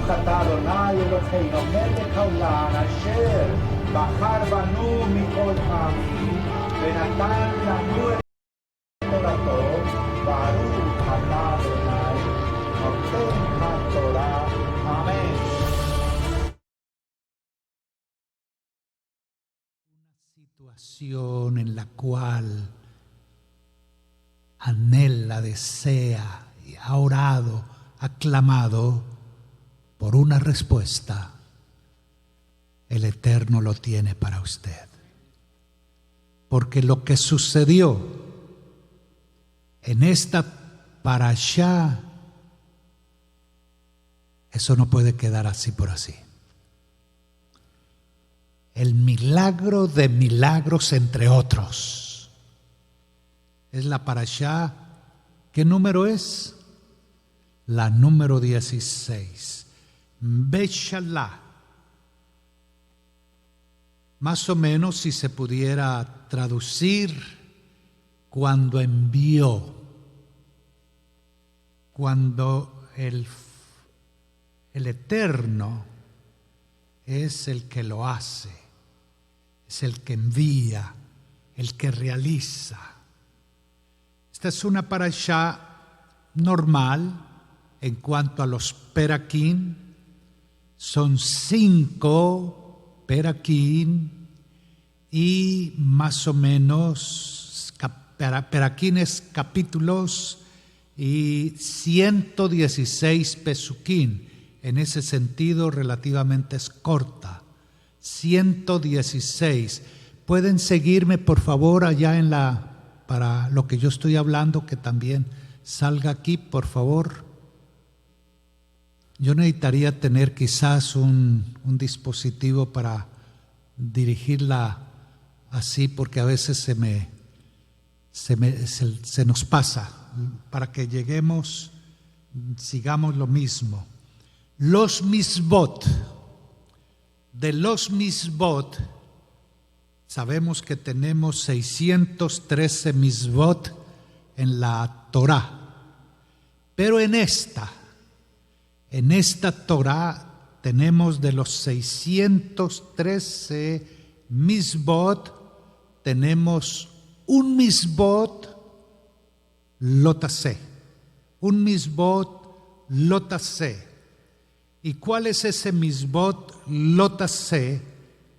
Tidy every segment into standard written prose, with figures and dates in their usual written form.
Baruch atah Adonai Eloheinu melech haolam asher bahar banu mikol ha'amim venatan lanu et torato. Baruch atah Adonai noten haTorah. Amén. Una situación en la cual anhela, desea y ha orado, ha clamado por una respuesta, el Eterno lo tiene para usted. Porque lo que sucedió en esta parashá, eso no puede quedar así por así. El milagro de milagros, entre otros, es la parashá. ¿Qué número es? La número 16. Beshalá. Más o menos, si se pudiera traducir, cuando envió, cuando el Eterno es el que lo hace, es el que envía, el que realiza. Esta es una parashá normal en cuanto a los peraquín. Son 5 peraquín y más o menos peraquines capítulos y 116 pesuquín. En ese sentido relativamente es corta. 116. Pueden seguirme por favor allá en para lo que yo estoy hablando, que también salga aquí, por favor. Yo necesitaría tener quizás un dispositivo para dirigirla así, porque a veces se nos pasa, para que lleguemos, sigamos lo mismo. Los misbot. De los misbot, sabemos que tenemos 613 misbot en la Torá. Pero en esta Torá tenemos de los 613 misbot, tenemos un misbot lotase. Un misbot lotase. ¿Y cuál es ese misbot lotase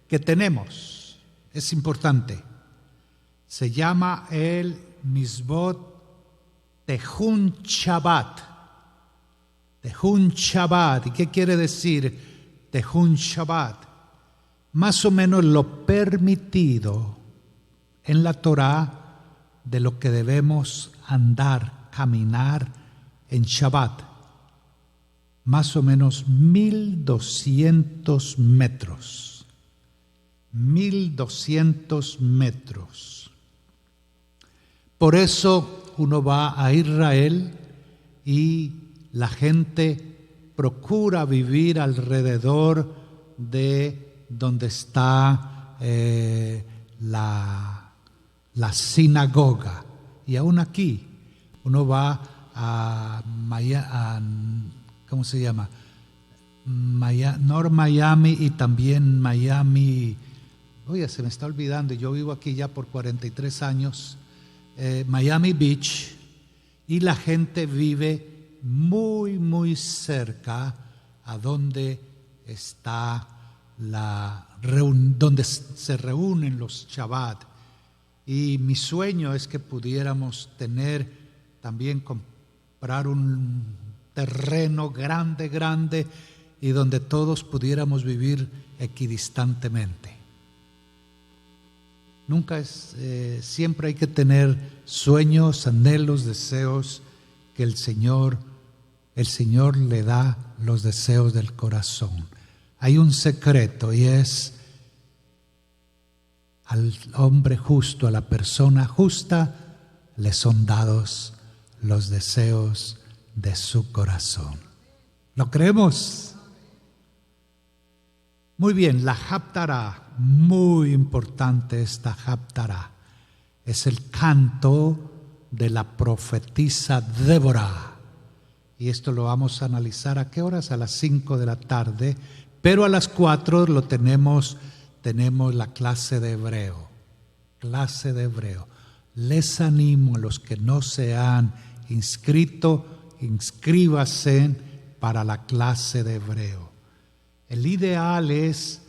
que tenemos? Es importante. Se llama el misbot Tehun Shabbat. Tehun Shabbat. ¿Y qué quiere decir Tehun Shabbat? Más o menos lo permitido en la Torá de lo que debemos andar, caminar en Shabbat. Más o menos 1200 metros. 1200 metros. Por eso uno va a Israel y la gente procura vivir alrededor de donde está la sinagoga. Y aún aquí uno va a ¿cómo se llama? North Miami y también Miami. Oye, se me está olvidando, yo vivo aquí ya por 43 años. Miami Beach, y la gente vive muy, muy cerca a donde está donde se reúnen los Shabbat. Y mi sueño es que pudiéramos también comprar un terreno grande y donde todos pudiéramos vivir equidistantemente. Siempre hay que tener sueños, anhelos, deseos que el Señor le da los deseos del corazón. Hay un secreto y es al hombre justo, a la persona justa, le son dados los deseos de su corazón. ¿Lo creemos? Muy bien, la Haftará, muy importante esta Haftará. Es el canto de la profetisa Débora. y esto lo vamos a analizar ¿a qué horas? A las 5 de la tarde, pero a las 4 tenemos la clase de hebreo. Clase de hebreo. Les animo a los que no se han inscrito, inscríbase para la clase de hebreo. El ideal es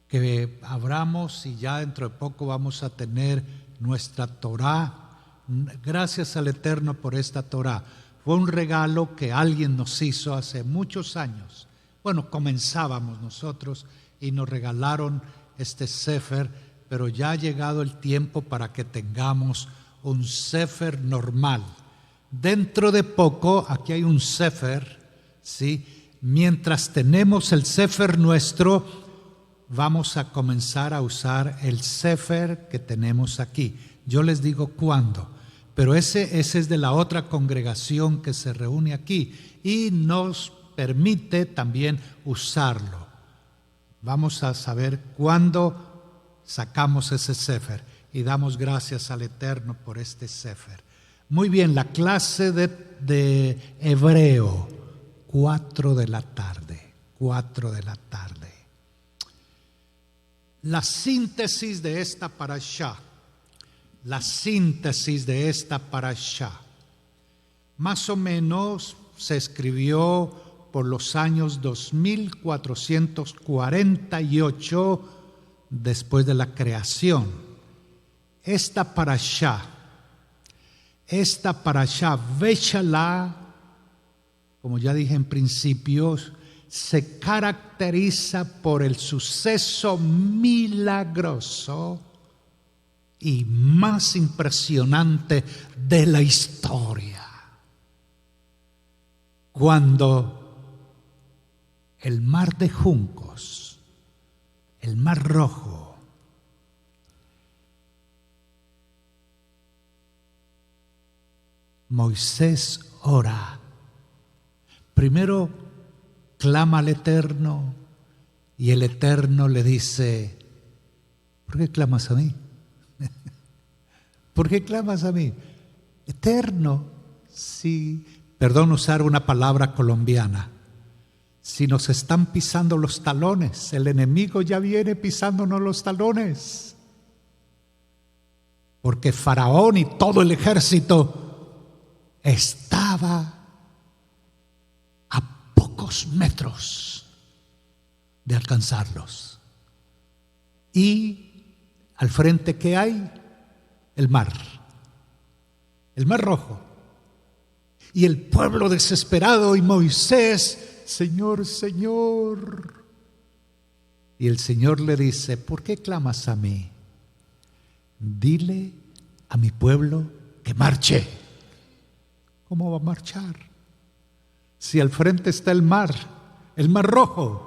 que abramos y ya dentro de poco vamos a tener nuestra Torá. Gracias al Eterno por esta Torá. Fue un regalo que alguien nos hizo hace muchos años. Bueno, comenzábamos nosotros y nos regalaron este Sefer, pero ya ha llegado el tiempo para que tengamos un Sefer normal. Dentro de poco, aquí hay un Sefer, ¿sí? Mientras tenemos el Sefer nuestro, vamos a comenzar a usar el Sefer que tenemos aquí. Yo les digo cuándo, pero ese es de la otra congregación que se reúne aquí y nos permite también usarlo. Vamos a saber cuándo sacamos ese Sefer y damos gracias al Eterno por este Sefer. Muy bien, la clase de hebreo, 4 de la tarde, 4 de la tarde. La síntesis de esta parashá, más o menos se escribió por los años 2448 después de la creación. Esta parashá, Beshalá, como ya dije en principio, se caracteriza por el suceso milagroso y más impresionante de la historia. Cuando el mar de juncos, el mar rojo, Moisés ora. Primero clama al Eterno y el Eterno le dice: ¿por qué clamas a mí? ¿Por qué clamas a mí? Eterno, si, perdón usar una palabra colombiana, si nos están pisando los talones, el enemigo ya viene pisándonos los talones. Porque Faraón y todo el ejército estaba a pocos metros de alcanzarlos. Y al frente, ¿qué hay? El mar rojo. Y el pueblo desesperado y Moisés: Señor, Señor. Y el Señor le dice: ¿por qué clamas a mí? Dile a mi pueblo que marche. ¿Cómo va a marchar? Si al frente está el mar rojo.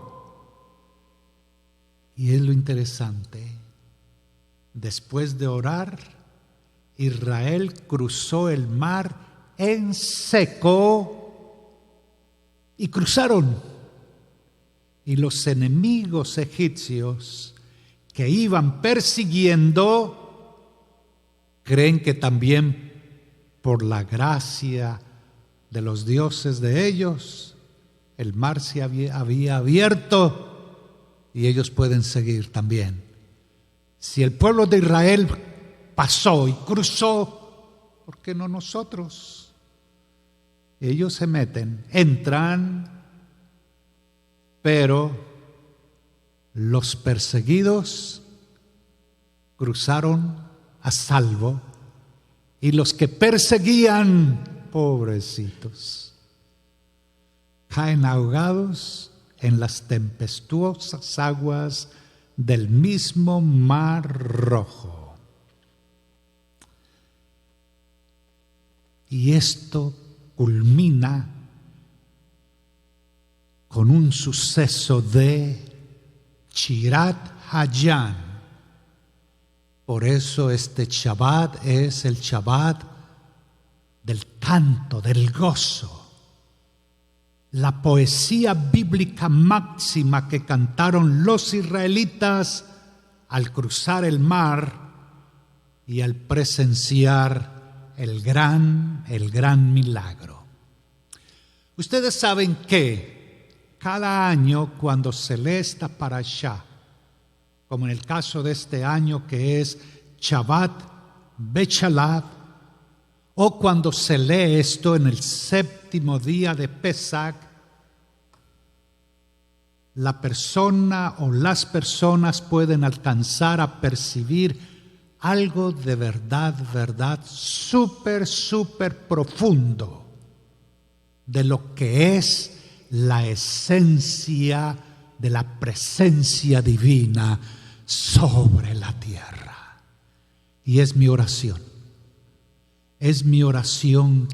Y es lo interesante. Después de orar, Israel cruzó el mar en seco y cruzaron. Y los enemigos egipcios que iban persiguiendo creen que también por la gracia de los dioses de ellos el mar se había abierto y ellos pueden seguir también. Si el pueblo de Israel pasó y cruzó, ¿por qué no nosotros? Ellos se meten, entran, pero los perseguidos cruzaron a salvo y los que perseguían, pobrecitos, caen ahogados en las tempestuosas aguas del mismo mar rojo. Y esto culmina con un suceso de Shirat Hayan. Por eso este Shabbat es el Shabbat del canto, del gozo. La poesía bíblica máxima que cantaron los israelitas al cruzar el mar y al presenciar el gran milagro. Ustedes saben que cada año cuando se lee esta parashá, como en el caso de este año que es Shabbat Bechalad, o cuando se lee esto en el séptimo día de Pesach, la persona o las personas pueden alcanzar a percibir algo de verdad súper profundo de lo que es la esencia de la presencia divina sobre la tierra. Y es mi oración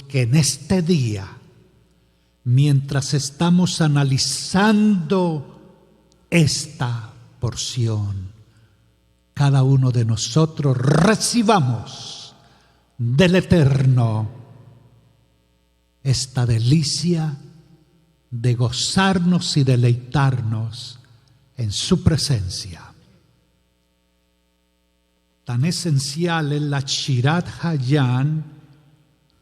que en este día, mientras estamos analizando esta porción, cada uno de nosotros recibamos del Eterno esta delicia de gozarnos y deleitarnos en su presencia. Tan esencial es la Shirat Hayan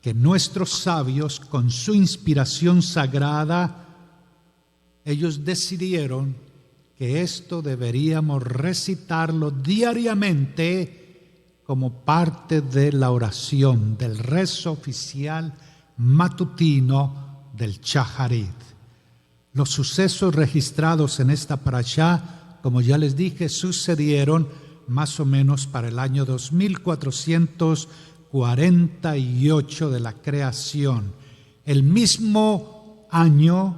que nuestros sabios, con su inspiración sagrada, ellos decidieron que esto deberíamos recitarlo diariamente como parte de la oración, del rezo oficial matutino del Shacharit. Los sucesos registrados en esta parashá, como ya les dije, sucedieron más o menos para el año 2448 de la creación, el mismo año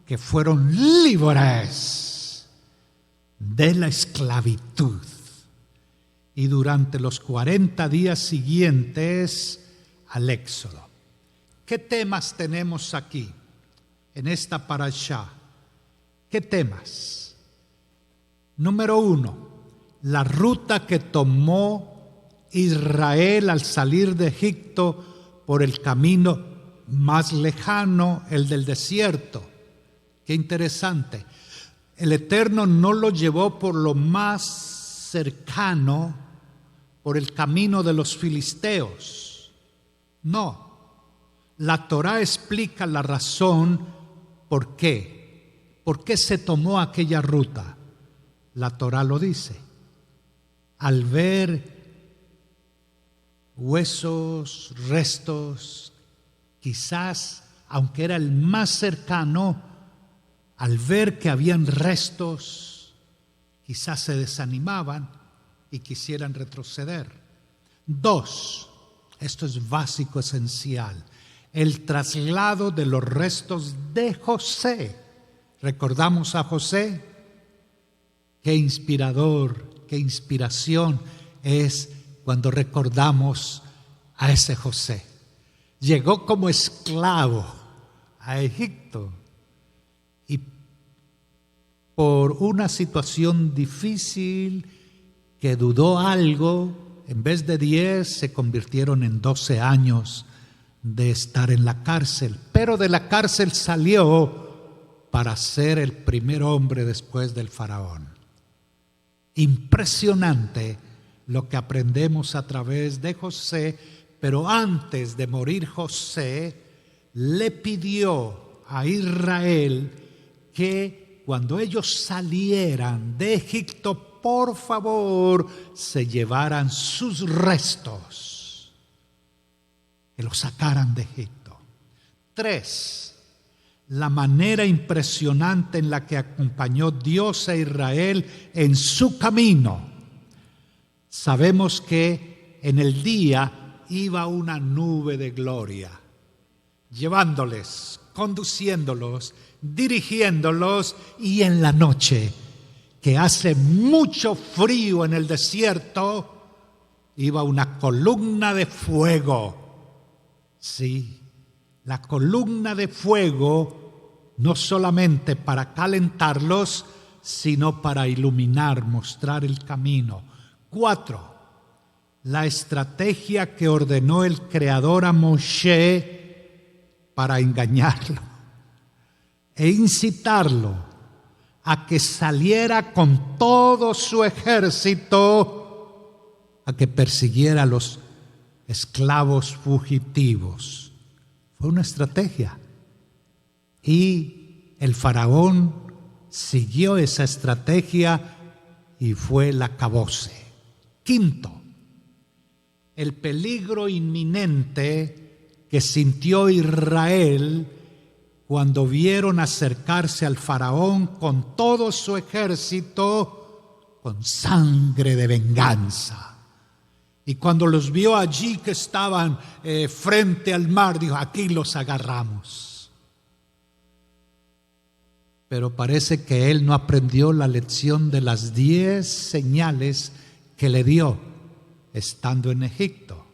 que fueron libres de la esclavitud. Y durante los 40 días siguientes al Éxodo. ¿Qué temas tenemos aquí en esta parashá? ¿Qué temas? Número 1, la ruta que tomó Israel al salir de Egipto por el camino más lejano, el del desierto. Qué interesante. El Eterno no lo llevó por lo más cercano, por el camino de los filisteos. No. La Torá explica la razón por qué. ¿Por qué se tomó aquella ruta? La Torá lo dice. Al ver huesos, restos, quizás, aunque era el más cercano, al ver que habían restos, quizás se desanimaban y quisieran retroceder. 2, esto es básico, esencial, el traslado de los restos de José. ¿Recordamos a José? Qué inspirador, qué inspiración es cuando recordamos a ese José. Llegó como esclavo a Egipto y por una situación difícil que dudó algo, en vez de 10 se convirtieron en 12 años de estar en la cárcel, pero de la cárcel salió para ser el primer hombre después del faraón. Impresionante lo que aprendemos a través de José, pero antes de morir José le pidió a Israel que cuando ellos salieran de Egipto, por favor, se llevaran sus restos, que los sacaran de Egipto. 3, la manera impresionante en la que acompañó Dios a Israel en su camino. Sabemos que en el día iba una nube de gloria, llevándoles, conduciéndolos, dirigiéndolos, y en la noche, que hace mucho frío en el desierto, iba una columna de fuego. Sí, la columna de fuego, no solamente para calentarlos, sino para iluminar, mostrar el camino. 4, la estrategia que ordenó el Creador a Moshe para engañarlo e incitarlo a que saliera con todo su ejército a que persiguiera a los esclavos fugitivos. Fue una estrategia. Y el faraón siguió esa estrategia y fue el acabose. Quinto, el peligro inminente que sintió Israel cuando vieron acercarse al faraón con todo su ejército con sangre de venganza. Y cuando los vio allí que estaban frente al mar, dijo: aquí los agarramos. Pero parece que él no aprendió la lección de las 10 señales que le dio estando en Egipto.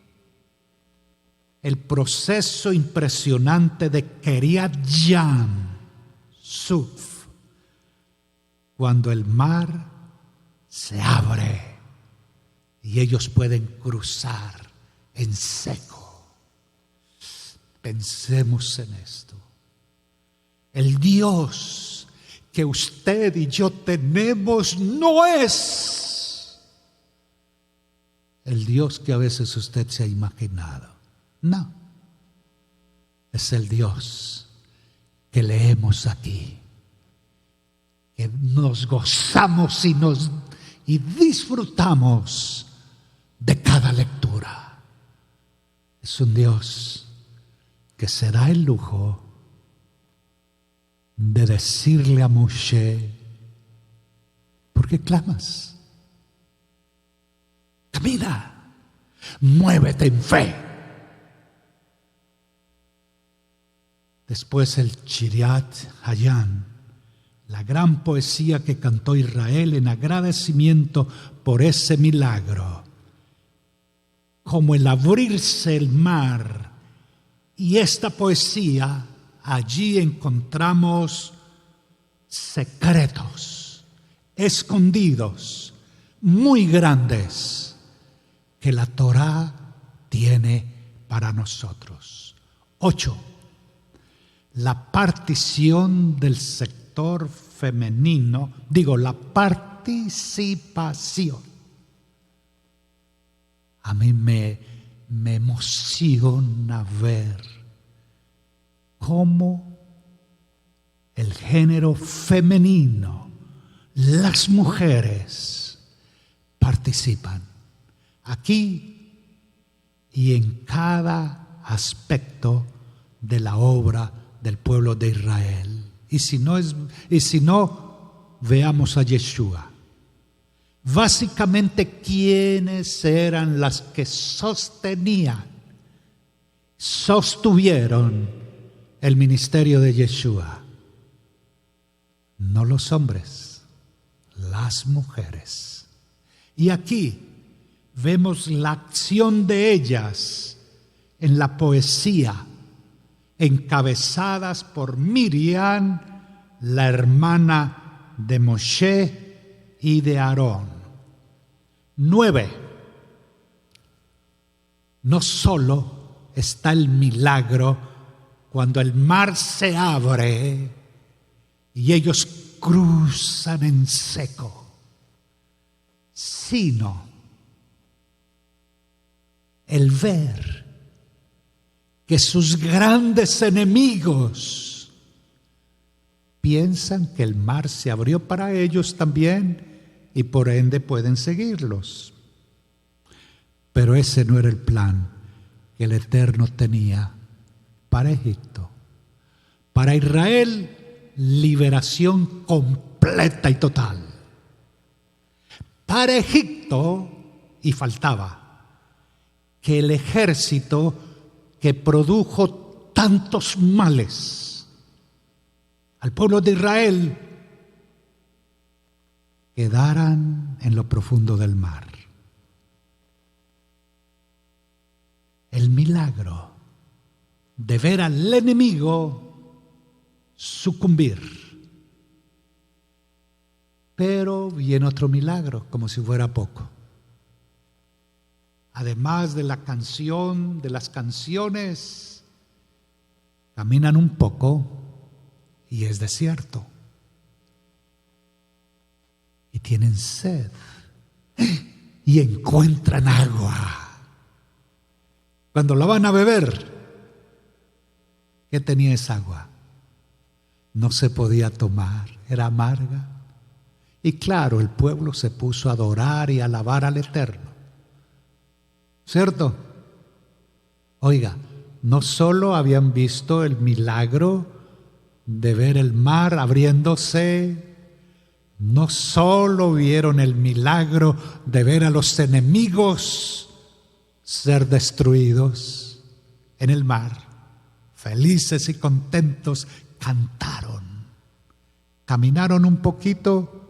El proceso impresionante de Keriat Yam Suf, cuando el mar se abre y ellos pueden cruzar en seco. Pensemos en esto. El Dios que usted y yo tenemos no es el Dios que a veces usted se ha imaginado. No, es el Dios que leemos aquí, que nos gozamos y disfrutamos de cada lectura. Es un Dios que se da el lujo de decirle a Moshe: ¿por qué clamas? Camina, muévete en fe. Después el Kiriat Hayam, la gran poesía que cantó Israel en agradecimiento por ese milagro, como el abrirse el mar. Y esta poesía, allí encontramos secretos escondidos, muy grandes, que la Torá tiene para nosotros. 8. La partición del sector femenino, la participación. A mí me emociona ver cómo el género femenino, las mujeres, participan aquí y en cada aspecto de la obra del pueblo de Israel. Y si no, veamos a Yeshua. Básicamente, ¿quiénes eran las que sostuvieron el ministerio de Yeshua? No los hombres, las mujeres. Y aquí vemos la acción de ellas en la poesía, encabezadas por Miriam, la hermana de Moshe y de Aarón. 9. No solo está el milagro cuando el mar se abre y ellos cruzan en seco, sino el ver que sus grandes enemigos piensan que el mar se abrió para ellos también y por ende pueden seguirlos. Pero ese no era el plan que el Eterno tenía para Egipto. Para Israel, liberación completa y total. Para Egipto, y faltaba, que el ejército que produjo tantos males al pueblo de Israel quedaran en lo profundo del mar. El milagro de ver al enemigo sucumbir. Pero viene otro milagro, como si fuera poco. Además de la canción, de las canciones, caminan un poco y es desierto. Y tienen sed y encuentran agua. Cuando la van a beber, ¿qué tenía esa agua? no se podía tomar, era amarga. Y claro, el pueblo se puso a adorar y a alabar al Eterno. ¿Cierto? Oiga, no solo habían visto el milagro de ver el mar abriéndose, no solo vieron el milagro de ver a los enemigos ser destruidos en el mar, felices y contentos, cantaron, caminaron un poquito,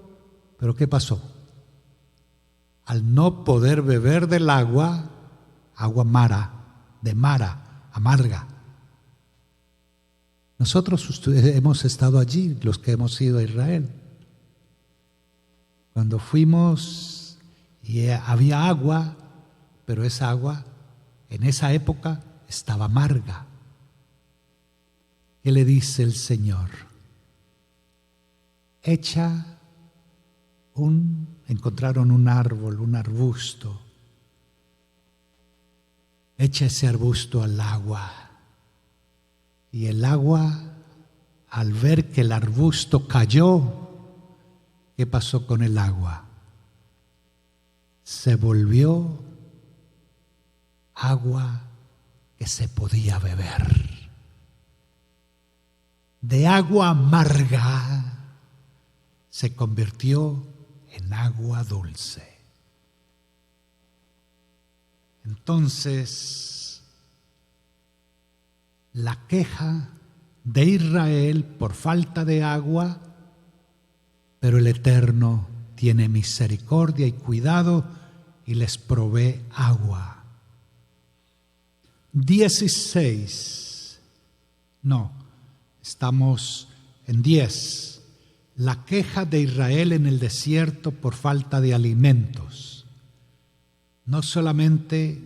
pero ¿qué pasó? Al no poder beber del agua amarga. Nosotros hemos estado allí, los que hemos ido a Israel. Cuando fuimos y había agua, pero esa agua en esa época estaba amarga. ¿Qué le dice el Señor? Encontraron un árbol, un arbusto. Echa ese arbusto al agua. Y el agua, al ver que el arbusto cayó, ¿qué pasó con el agua? Se volvió agua que se podía beber. De agua amarga se convirtió en agua dulce. Entonces, la queja de Israel por falta de agua, pero el Eterno tiene misericordia y cuidado y les provee agua. 10. La queja de Israel en el desierto por falta de alimentos. No solamente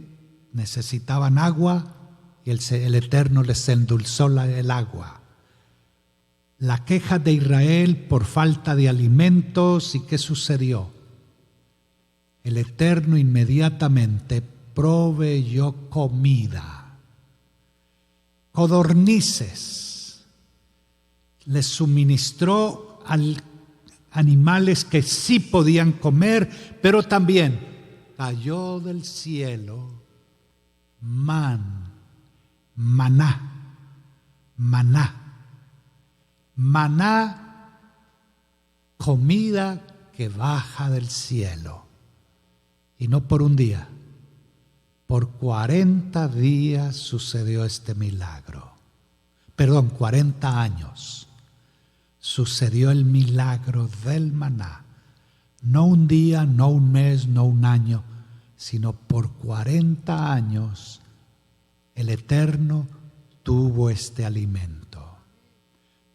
necesitaban agua y el Eterno les endulzó el agua. La queja de Israel por falta de alimentos, ¿y qué sucedió? El Eterno inmediatamente proveyó comida, codornices, les suministró animales que sí podían comer, pero también cayó del cielo maná, comida que baja del cielo. Y no por un día, por 40 días sucedió este milagro. 40 años sucedió el milagro del maná. No un día, no un mes, no un año, sino por 40 años el Eterno tuvo este alimento.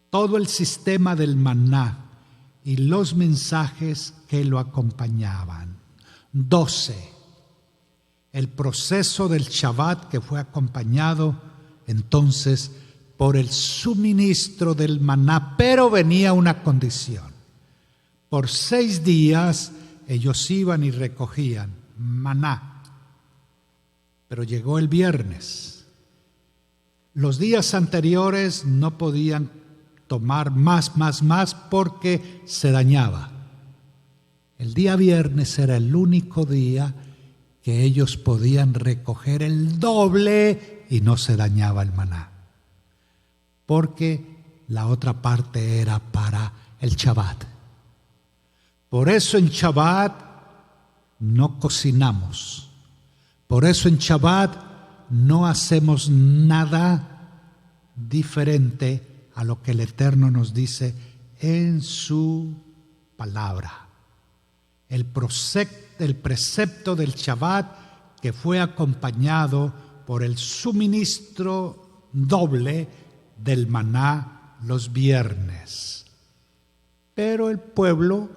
Todo el sistema del maná y los mensajes que lo acompañaban. 12. El proceso del Shabbat que fue acompañado entonces por el suministro del maná, pero venía una condición. Por 6 días ellos iban y recogían maná, pero llegó el viernes. Los días anteriores no podían tomar más porque se dañaba. El día viernes era el único día que ellos podían recoger el doble y no se dañaba el maná, porque la otra parte era para el Shabbat. Por eso en Shabbat no cocinamos, por eso en Shabbat no hacemos nada diferente a lo que el Eterno nos dice en su palabra. El precepto del Shabbat que fue acompañado por el suministro doble del maná los viernes. Pero el pueblo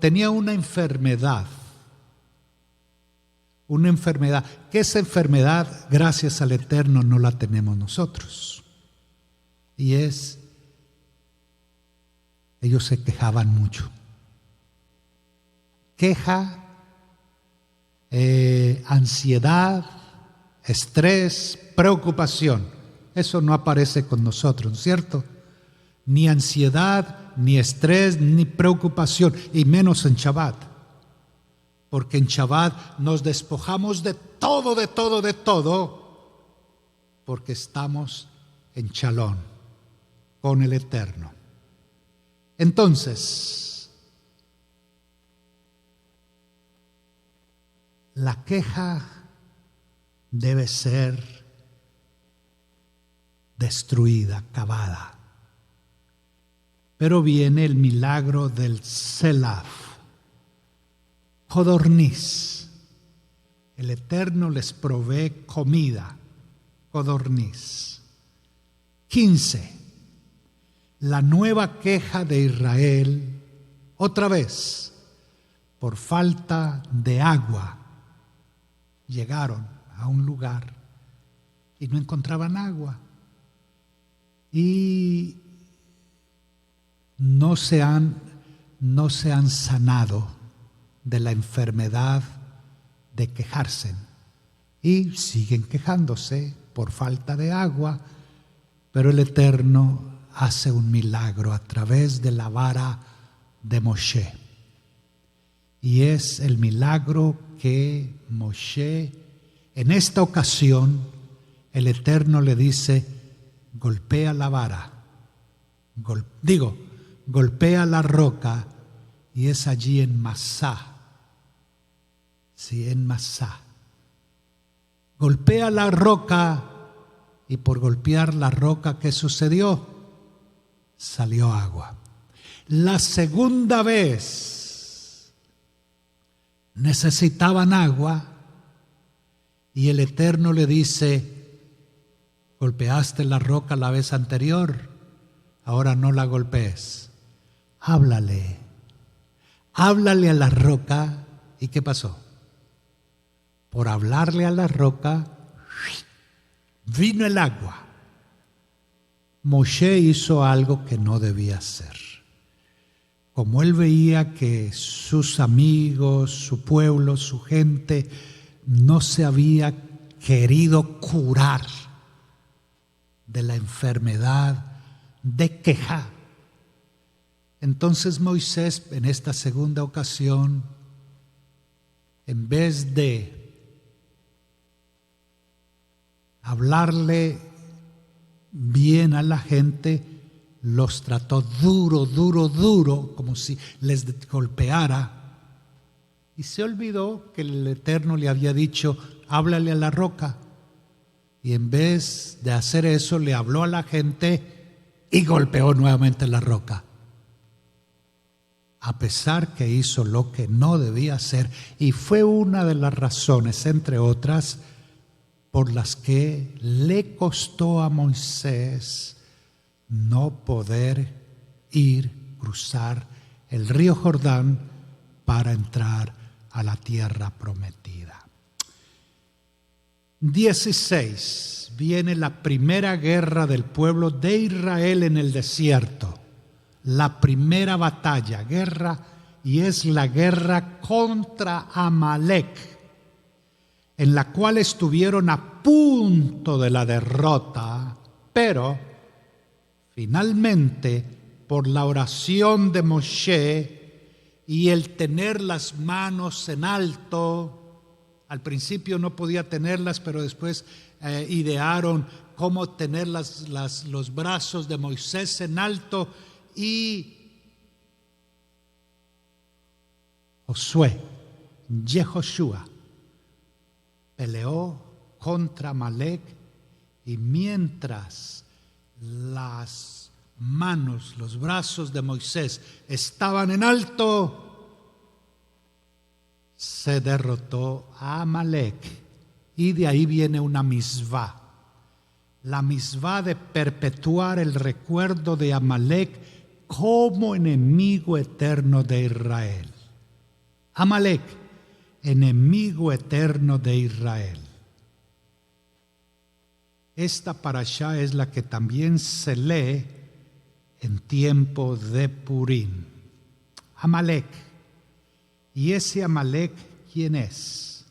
tenía una enfermedad. Que esa enfermedad, gracias al Eterno, no la tenemos nosotros. Y ellos se quejaban mucho. Queja, ansiedad, estrés, preocupación. Eso no aparece con nosotros, ¿no es cierto? Ni ansiedad, ni estrés, ni preocupación, y menos en Shabbat. Porque en Shabbat nos despojamos de todo, porque estamos en Shalom con el Eterno. Entonces, la queja debe ser destruida, acabada. Pero viene el milagro del Selaf, codorniz. El Eterno les provee comida, codorniz. 15. La nueva queja de Israel, otra vez, por falta de agua. Llegaron a un lugar y no encontraban agua. Y no se han sanado de la enfermedad de quejarse. Y siguen quejándose por falta de agua, pero el Eterno hace un milagro a través de la vara de Moshe. Y es el milagro que Moshe, en esta ocasión, el Eterno le dice: golpea la vara, golpea la roca, y es allí en Masá. Sí, en Masá. Golpea la roca, y por golpear la roca, ¿qué sucedió? Salió agua. La segunda vez necesitaban agua, y el Eterno le dice: golpeaste la roca la vez anterior, ahora no la golpees. Háblale a la roca. ¿Y qué pasó? Por hablarle a la roca, vino el agua. Moshe hizo algo que no debía hacer. Como él veía que sus amigos, su pueblo, su gente no se había querido curar de la enfermedad de queja, entonces Moisés, en esta segunda ocasión, en vez de hablarle bien a la gente, los trató duro, como si les golpeara, y se olvidó que el Eterno le había dicho: háblale a la roca. Y en vez de hacer eso, le habló a la gente y golpeó nuevamente la roca. A pesar que hizo lo que no debía hacer, y fue una de las razones, entre otras, por las que le costó a Moisés no poder cruzar el río Jordán para entrar a la tierra prometida. 16. Viene la primera guerra del pueblo de Israel en el desierto. La primera batalla, guerra, y es la guerra contra Amalek, en la cual estuvieron a punto de la derrota, pero finalmente, por la oración de Moshe y el tener las manos en alto, al principio no podía tenerlas, pero después idearon cómo tener los brazos de Moisés en alto, y Josué, Yehoshua, peleó contra Amalek, y mientras las manos, los brazos de Moisés estaban en alto, se derrotó a Amalek. Y de ahí viene una misvá, la misvá de perpetuar el recuerdo de Amalek como enemigo eterno de Israel. Amalek, enemigo eterno de Israel. Esta parashá es la que también se lee en tiempo de Purim. Amalek. ¿Y ese Amalek quién es?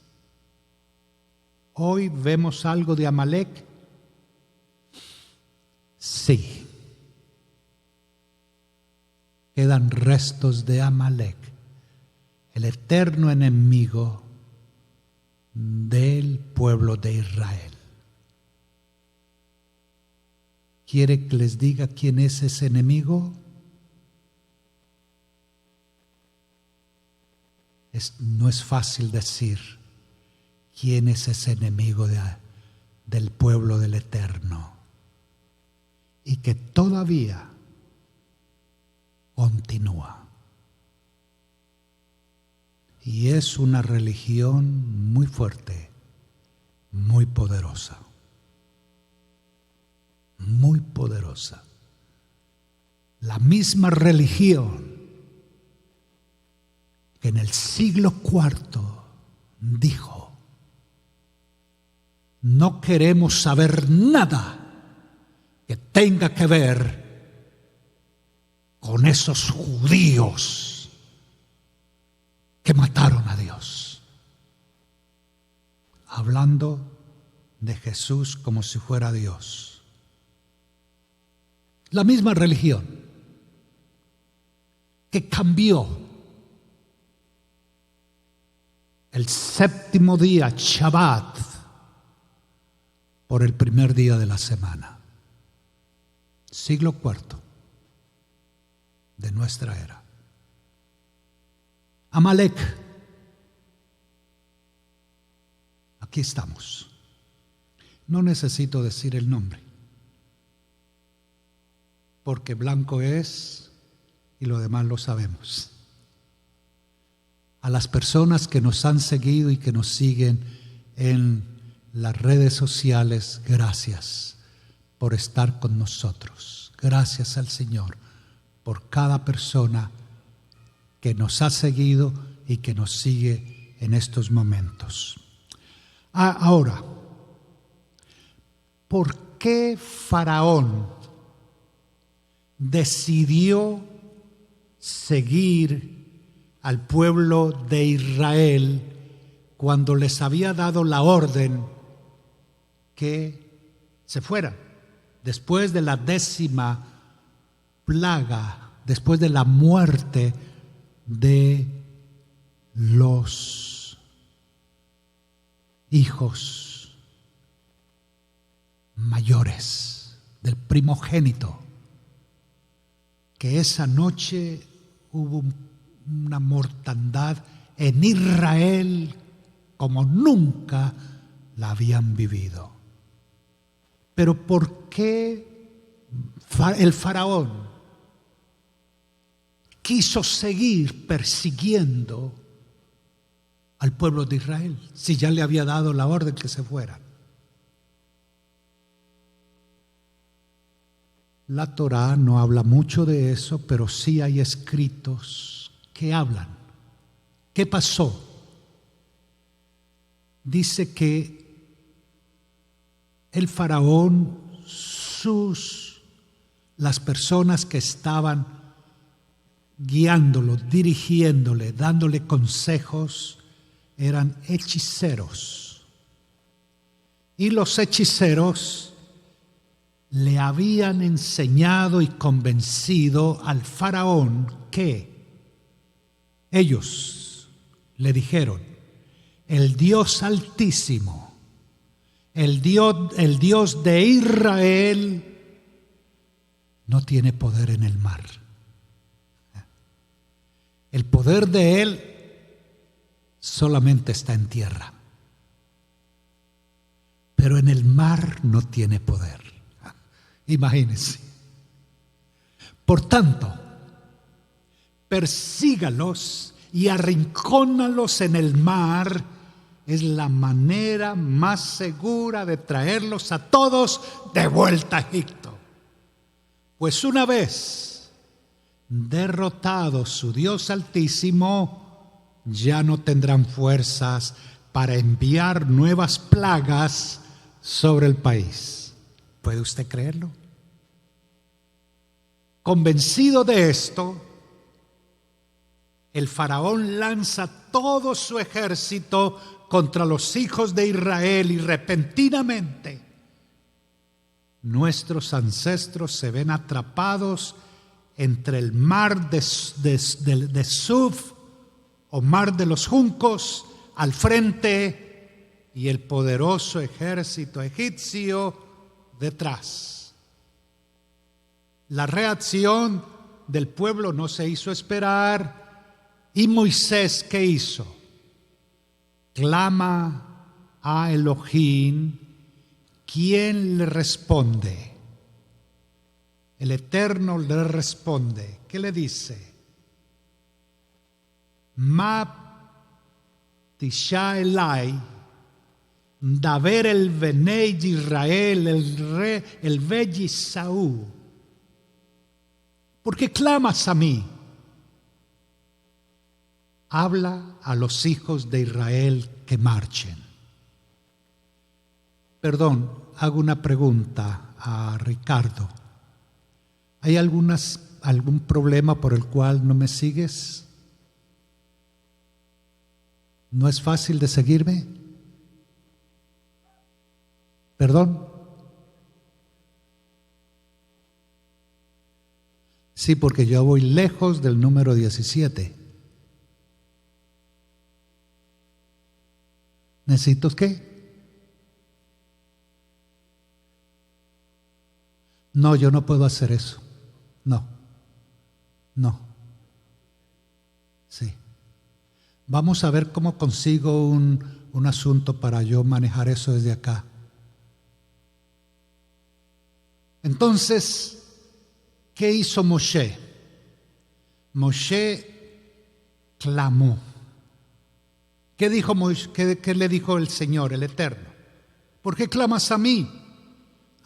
Hoy vemos algo de Amalek. Sí, quedan restos de Amalek, el eterno enemigo del pueblo de Israel. ¿Quiere que les diga quién es ese enemigo? No es fácil decir quién es ese enemigo del pueblo del Eterno, y que todavía continúa. Y es una religión muy fuerte, muy poderosa. Muy poderosa. La misma religión que en el siglo IV dijo: no queremos saber nada que tenga que ver con esos judíos que mataron a Dios. Hablando de Jesús como si fuera Dios. La misma religión que cambió el séptimo día, Shabbat, por el primer día de la semana. Siglo IV de nuestra era. Amalek. Aquí estamos. No necesito decir el nombre, porque blanco es y lo demás lo sabemos. A las personas que nos han seguido y que nos siguen en las redes sociales, gracias por estar con nosotros. Gracias al Señor por cada persona que nos ha seguido y que nos sigue en estos momentos. Ahora, ¿por qué Faraón decidió seguir al pueblo de Israel cuando les había dado la orden que se fueran? Después de la 10ª plaga, después de la muerte de los hijos mayores, del primogénito, que esa noche hubo una mortandad en Israel como nunca la habían vivido. Pero ¿por qué el faraón quiso seguir persiguiendo al pueblo de Israel si ya le había dado la orden que se fueran? La Torá no habla mucho de eso, pero sí hay escritos que hablan. ¿Qué pasó? Dice que el faraón, las personas que estaban guiándolo, dirigiéndole, dándole consejos, eran hechiceros. Y los hechiceros le habían enseñado y convencido al faraón que ellos le dijeron: el Dios Altísimo, el Dios de Israel, no tiene poder en el mar. El poder de Él solamente está en tierra, pero en el mar no tiene poder. Imagínense. Por tanto, persígalos y arrincónalos en el mar. Es la manera más segura de traerlos a todos de vuelta a Egipto. Pues una vez derrotado su Dios Altísimo, ya no tendrán fuerzas para enviar nuevas plagas sobre el país. ¿Puede usted creerlo? Convencido de esto, el faraón lanza todo su ejército contra los hijos de Israel y repentinamente nuestros ancestros se ven atrapados entre el mar de Suf o mar de los juncos al frente y el poderoso ejército egipcio detrás. La reacción del pueblo no se hizo esperar y Moisés, ¿qué hizo? Clama a Elohim. ¿Quién le responde? El Eterno le responde. ¿Qué le dice? Ma tisha elai, daver el benei Israel, el vei Saúl. ¿Por qué clamas a mí? Habla a los hijos de Israel que marchen. Perdón, hago una pregunta a Ricardo. ¿Hay algún problema por el cual no me sigues? ¿No es fácil de seguirme? ¿Perdón? Sí, porque yo voy lejos del número 17. ¿Necesito qué? No, yo no puedo hacer eso. No. Sí. Vamos a ver cómo consigo un asunto para yo manejar eso desde acá. Entonces, ¿qué hizo Moshe? Moshe clamó. ¿Qué dijo Moshe? ¿Qué le dijo el Señor, el Eterno? ¿Por qué clamas a mí?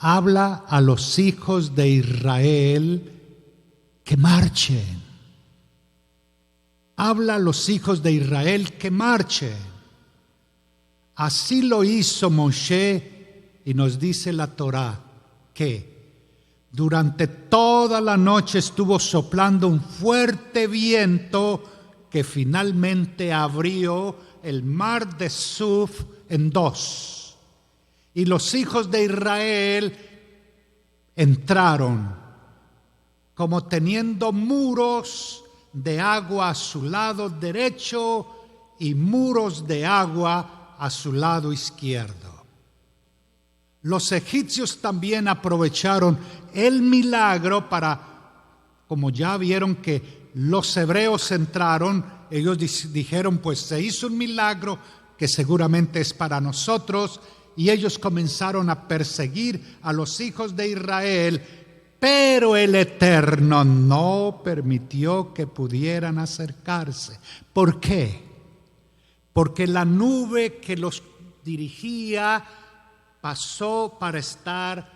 Habla a los hijos de Israel que marchen. Habla a los hijos de Israel que marchen. Así lo hizo Moshe y nos dice la Torá que durante toda la noche estuvo soplando un fuerte viento que finalmente abrió el mar de Suf en dos. Y los hijos de Israel entraron como teniendo muros de agua a su lado derecho y muros de agua a su lado izquierdo. Los egipcios también aprovecharon el milagro para, como ya vieron que los hebreos entraron, ellos dijeron, pues se hizo un milagro que seguramente es para nosotros. Y ellos comenzaron a perseguir a los hijos de Israel, pero el Eterno no permitió que pudieran acercarse. ¿Por qué? Porque la nube que los dirigía pasó para estar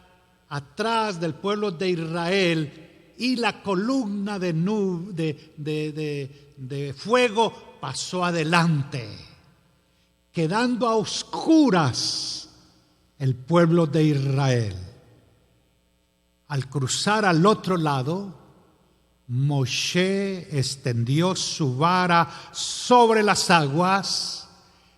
atrás del pueblo de Israel y la columna de fuego pasó adelante, quedando a oscuras el pueblo de Israel. Al cruzar al otro lado, Moshe extendió su vara sobre las aguas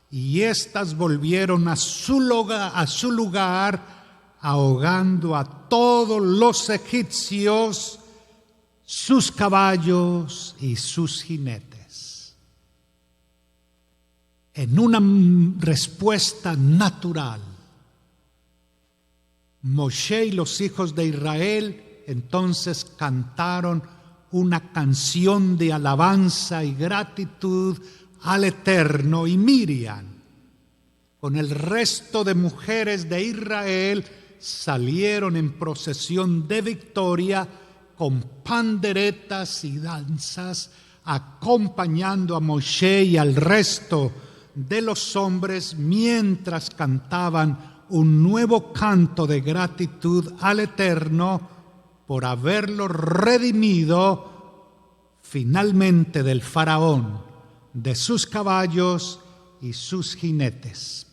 y éstas volvieron a su lugar, ahogando a todos los egipcios, sus caballos y sus jinetes. En una respuesta natural, Moshe y los hijos de Israel entonces cantaron una canción de alabanza y gratitud al Eterno, y Miriam, con el resto de mujeres de Israel, salieron en procesión de victoria con panderetas y danzas, acompañando a Moshe y al resto de los hombres mientras cantaban un nuevo canto de gratitud al Eterno por haberlo redimido finalmente del faraón, de sus caballos y sus jinetes.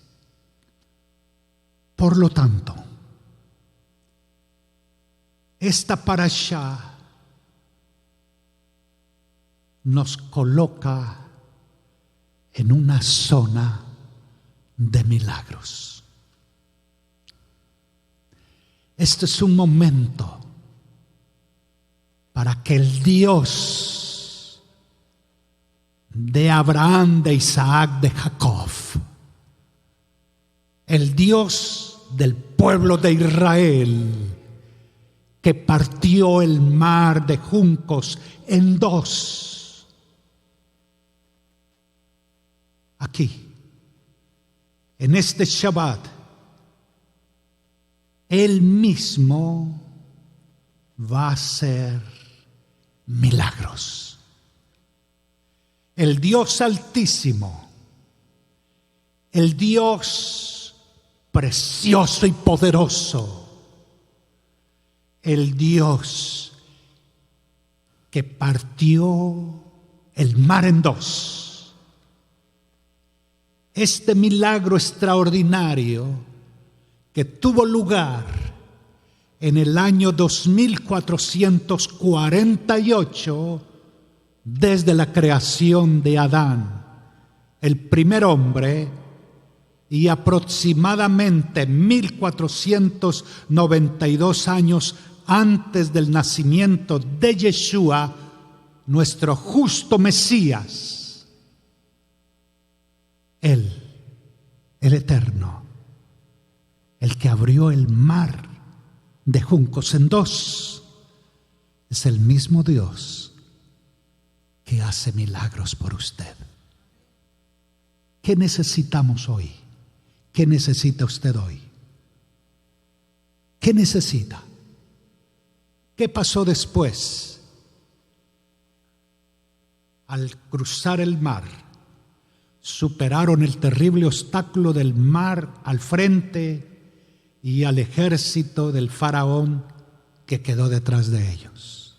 Por lo tanto, esta parashá nos coloca en una zona de milagros. Este es un momento para que el Dios de Abraham, de Isaac, de Jacob, el Dios del pueblo de Israel, que partió el mar de juncos en dos, aquí, en este Shabbat, Él mismo va a hacer milagros. El Dios Altísimo, el Dios precioso y poderoso, el Dios que partió el mar en dos. Este milagro extraordinario que tuvo lugar en el año 2448 desde la creación de Adán, el primer hombre, y aproximadamente 1492 años antes del nacimiento de Yeshua, nuestro justo Mesías, Él, el Eterno, el que abrió el mar de juncos en dos, es el mismo Dios que hace milagros por usted. ¿Qué necesitamos hoy? ¿Qué necesita usted hoy? ¿Qué necesita? ¿Qué pasó después? Al cruzar el mar, superaron el terrible obstáculo del mar al frente y al ejército del faraón que quedó detrás de ellos.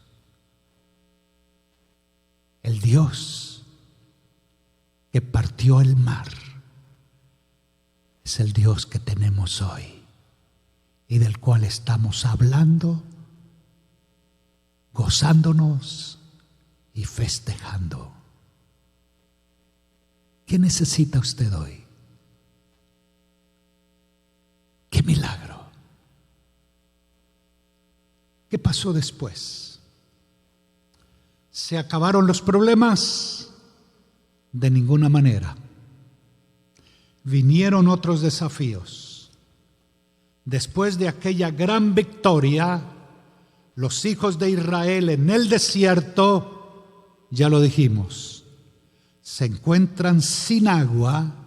El Dios que partió el mar es el Dios que tenemos hoy y del cual estamos hablando, gozándonos y festejando. ¿Qué necesita usted hoy? ¡Qué milagro! ¿Qué pasó después? ¿Se acabaron los problemas? De ninguna manera. Vinieron otros desafíos. Después de aquella gran victoria, los hijos de Israel en el desierto, ya lo dijimos, se encuentran sin agua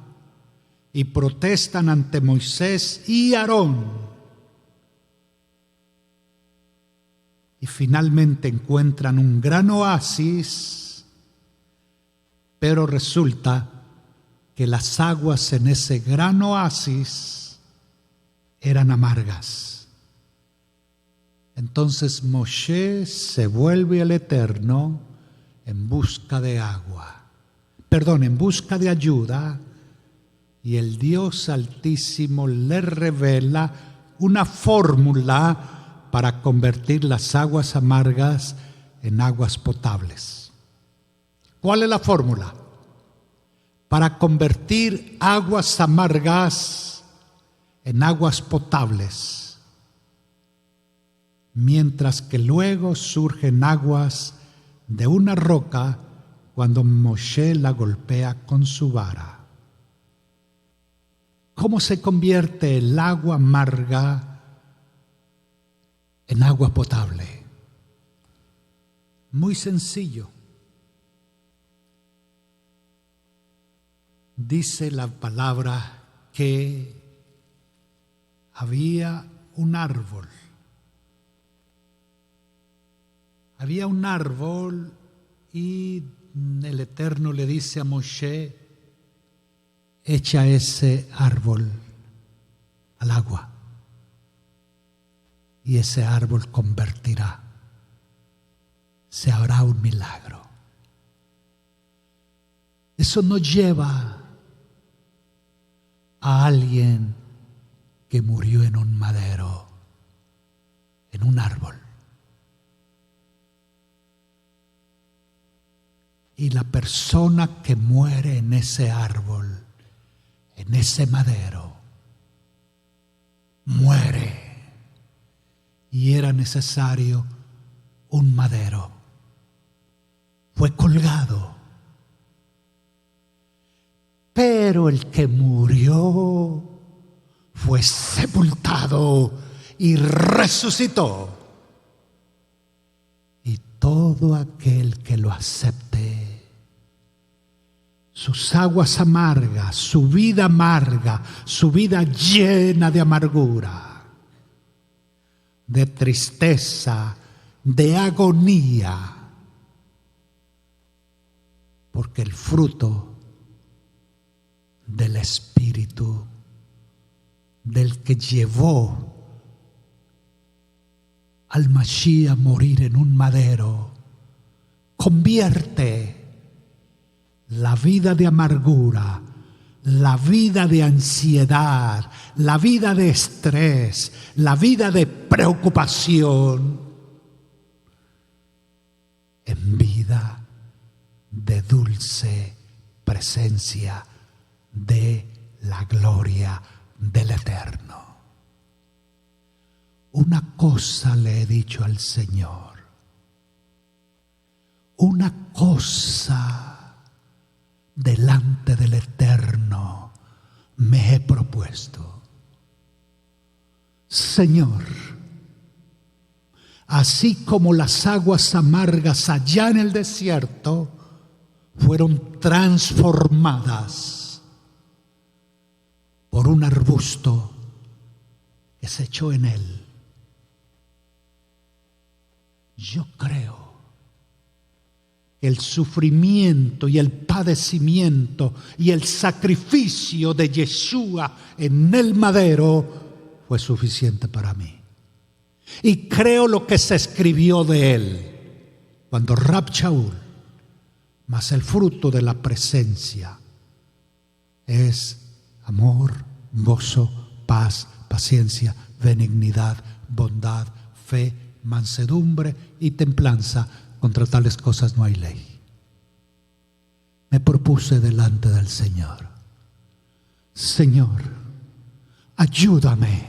y protestan ante Moisés y Aarón. Y finalmente encuentran un gran oasis, pero resulta que las aguas en ese gran oasis eran amargas. Entonces Moshe se vuelve al Eterno en busca de agua, en busca de ayuda, y el Dios Altísimo le revela una fórmula para convertir las aguas amargas en aguas potables. ¿Cuál es la fórmula? Para convertir aguas amargas en aguas potables, mientras que luego surgen aguas de una roca cuando Moshe la golpea con su vara. ¿Cómo se convierte el agua amarga en agua potable? Muy sencillo. Dice la palabra que había un árbol. Había un árbol y el Eterno le dice a Moshe: echa ese árbol al agua y ese árbol convertirá. Se hará un milagro. Eso no lleva a alguien que murió en un madero, en un árbol. Y la persona que muere en ese árbol, en ese madero, muere necesario un madero. Fue colgado. Pero el que murió fue sepultado y resucitó. Y todo aquel que lo acepte, sus aguas amargas, su vida amarga, su vida llena de amargura, de tristeza, de agonía, porque el fruto del Espíritu del que llevó al Mashiach a morir en un madero convierte la vida de amargura, la vida de ansiedad, la vida de estrés, la vida de preocupación en vida de dulce presencia de la gloria del Eterno. Una cosa le he dicho al Señor, una cosa delante del Eterno me he propuesto. Señor, así como las aguas amargas allá en el desierto fueron transformadas por un arbusto que se echó en él, yo creo que el sufrimiento y el padecimiento y el sacrificio de Yeshua en el madero fue suficiente para mí. Y creo lo que se escribió de él cuando Rab Shaul, mas el fruto de la presencia es amor, gozo, paz, paciencia, benignidad, bondad, fe, mansedumbre y templanza. Contra tales cosas no hay ley. Me propuse delante del Señor: Señor, ayúdame,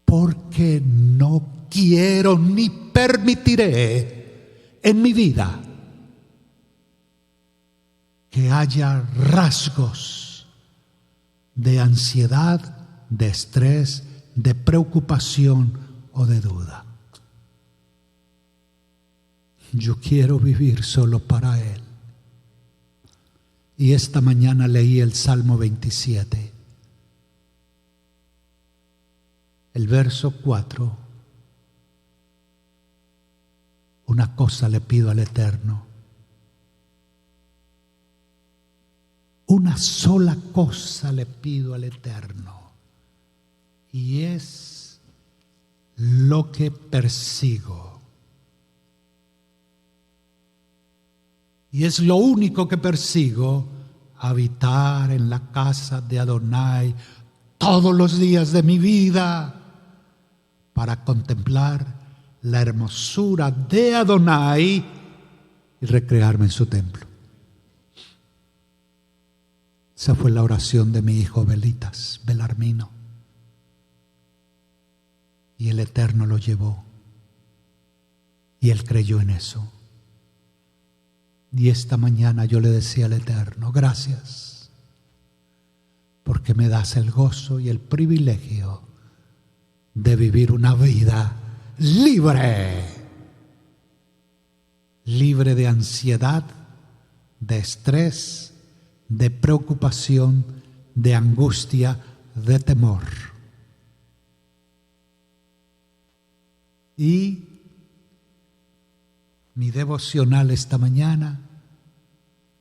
porque no quiero ni permitiré en mi vida que haya rasgos de ansiedad, de estrés, de preocupación o de duda. Yo quiero vivir solo para Él. Y esta mañana leí el Salmo 27, el verso 4. Una cosa le pido al Eterno. Una sola cosa le pido al Eterno, y es lo que persigo. Y es lo único que persigo: habitar en la casa de Adonai todos los días de mi vida, para contemplar la hermosura de Adonai y recrearme en su templo. Esa fue la oración de mi hijo Belarmino. Y el Eterno lo llevó. Y él creyó en eso. Y esta mañana yo le decía al Eterno: gracias, porque me das el gozo y el privilegio de vivir una vida libre. Libre de ansiedad, de estrés, de preocupación, de angustia, de temor. Y mi devocional esta mañana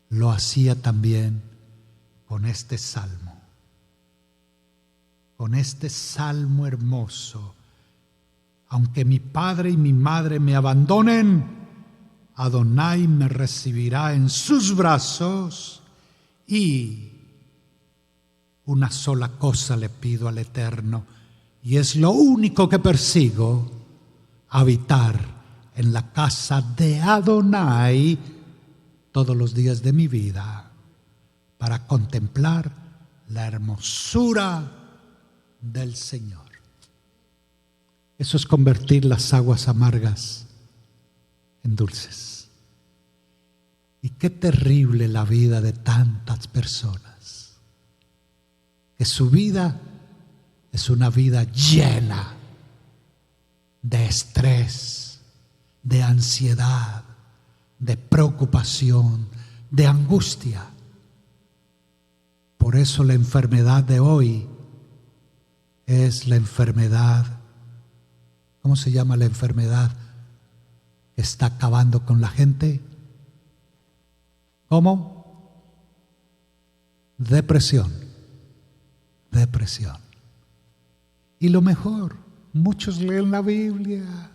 lo hacía también con este salmo. Con este salmo hermoso: aunque mi padre y mi madre me abandonen, Adonai me recibirá en sus brazos. Y una sola cosa le pido al Eterno, y es lo único que persigo: habitar en la casa de Adonai todos los días de mi vida, para contemplar la hermosura del Señor. Eso es convertir las aguas amargas en dulces. Y qué terrible la vida de tantas personas, que su vida es una vida llena de estrés, de ansiedad, de preocupación, de angustia. Por eso la enfermedad de hoy es la enfermedad, ¿cómo se llama la enfermedad que está acabando con la gente? ¿Cómo? Depresión. Depresión. Y lo mejor, muchos leen la Biblia,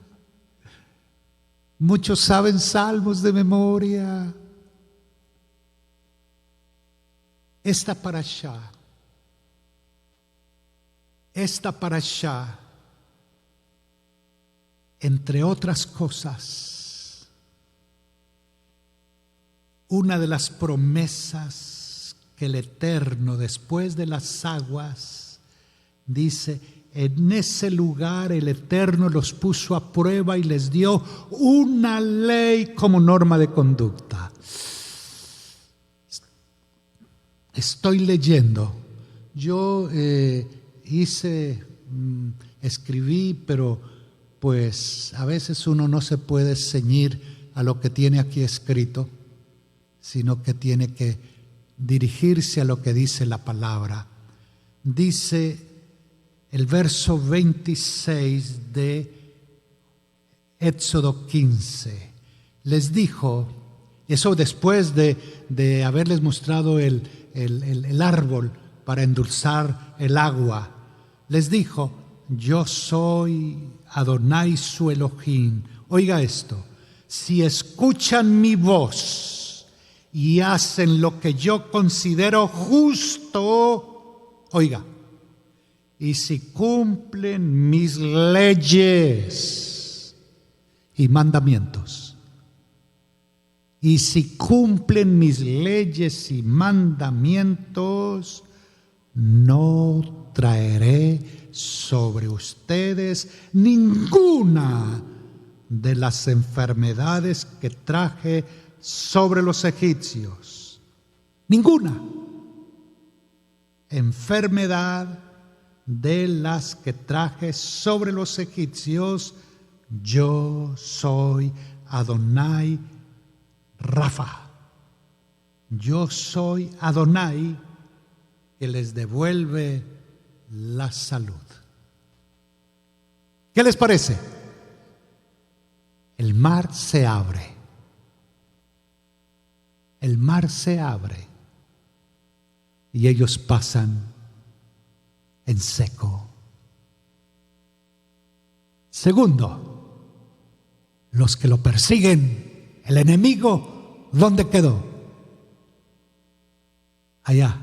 muchos saben salmos de memoria. Esta parashá, entre otras cosas, una de las promesas que el Eterno, después de las aguas, dice: en ese lugar el Eterno los puso a prueba y les dio una ley como norma de conducta. Estoy leyendo. Yo escribí, pero pues a veces uno no se puede ceñir a lo que tiene aquí escrito, sino que tiene que dirigirse a lo que dice la palabra. Dice el verso 26 de Éxodo 15. Les dijo, eso después de haberles mostrado el árbol para endulzar el agua, les dijo: yo soy Adonai su Elohim. Oiga esto: si escuchan mi voz y hacen lo que yo considero justo, oiga, y si cumplen mis leyes y mandamientos, y si cumplen mis leyes y mandamientos, no traeré sobre ustedes ninguna de las enfermedades que traje sobre los egipcios. Ninguna enfermedad de las que traje sobre los egipcios. Yo soy Adonai Rafa. Yo soy Adonai, que les devuelve la salud. ¿Qué les parece? El mar se abre. El mar se abre y ellos pasan en seco. Segundo, los que lo persiguen, el enemigo, ¿dónde quedó? Allá.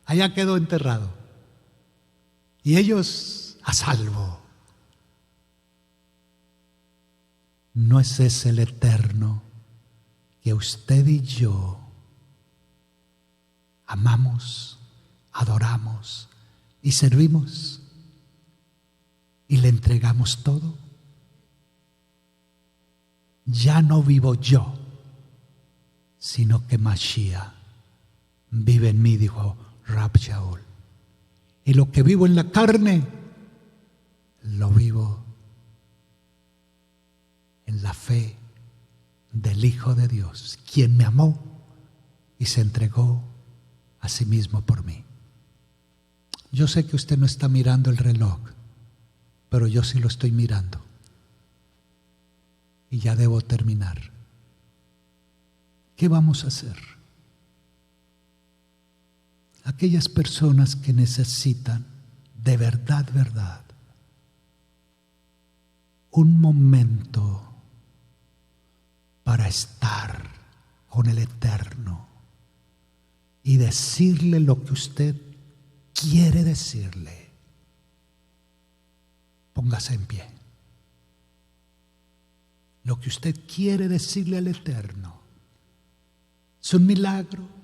Allá quedó enterrado. Y ellos a salvo. ¿No es ese el Eterno que usted y yo amamos, adoramos y servimos y le entregamos todo? Ya no vivo yo, sino que Mashiach vive en mí, dijo Rab Shaul. Y lo que vivo en la carne, lo vivo en la fe del Hijo de Dios, quien me amó y se entregó a sí mismo por mí. Yo sé que usted no está mirando el reloj, pero yo sí lo estoy mirando. Y ya debo terminar. ¿Qué vamos a hacer? Aquellas personas que necesitan de verdad, un momento para estar con el Eterno y decirle lo que usted quiere decirle, póngase en pie. Lo que usted quiere decirle al Eterno es un milagro.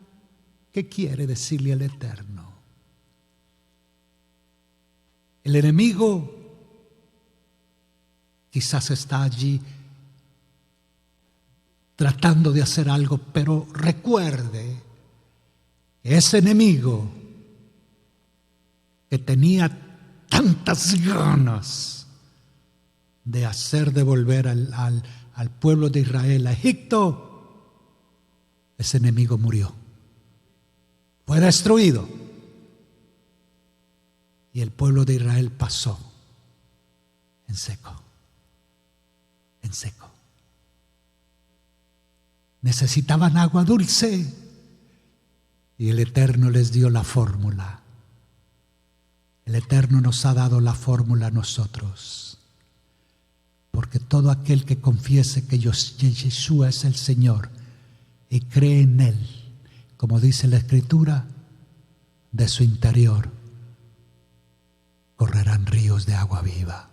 ¿Qué quiere decirle al Eterno? El enemigo quizás está allí tratando de hacer algo, pero recuerde que ese enemigo que tenía tantas ganas de hacer devolver al pueblo de Israel a Egipto, ese enemigo murió, fue destruido, y el pueblo de Israel pasó en seco, en seco. Necesitaban agua dulce y el Eterno les dio la fórmula. El Eterno nos ha dado la fórmula a nosotros, porque todo aquel que confiese que Yeshua es el Señor y cree en Él, como dice la Escritura, de su interior correrán ríos de agua viva.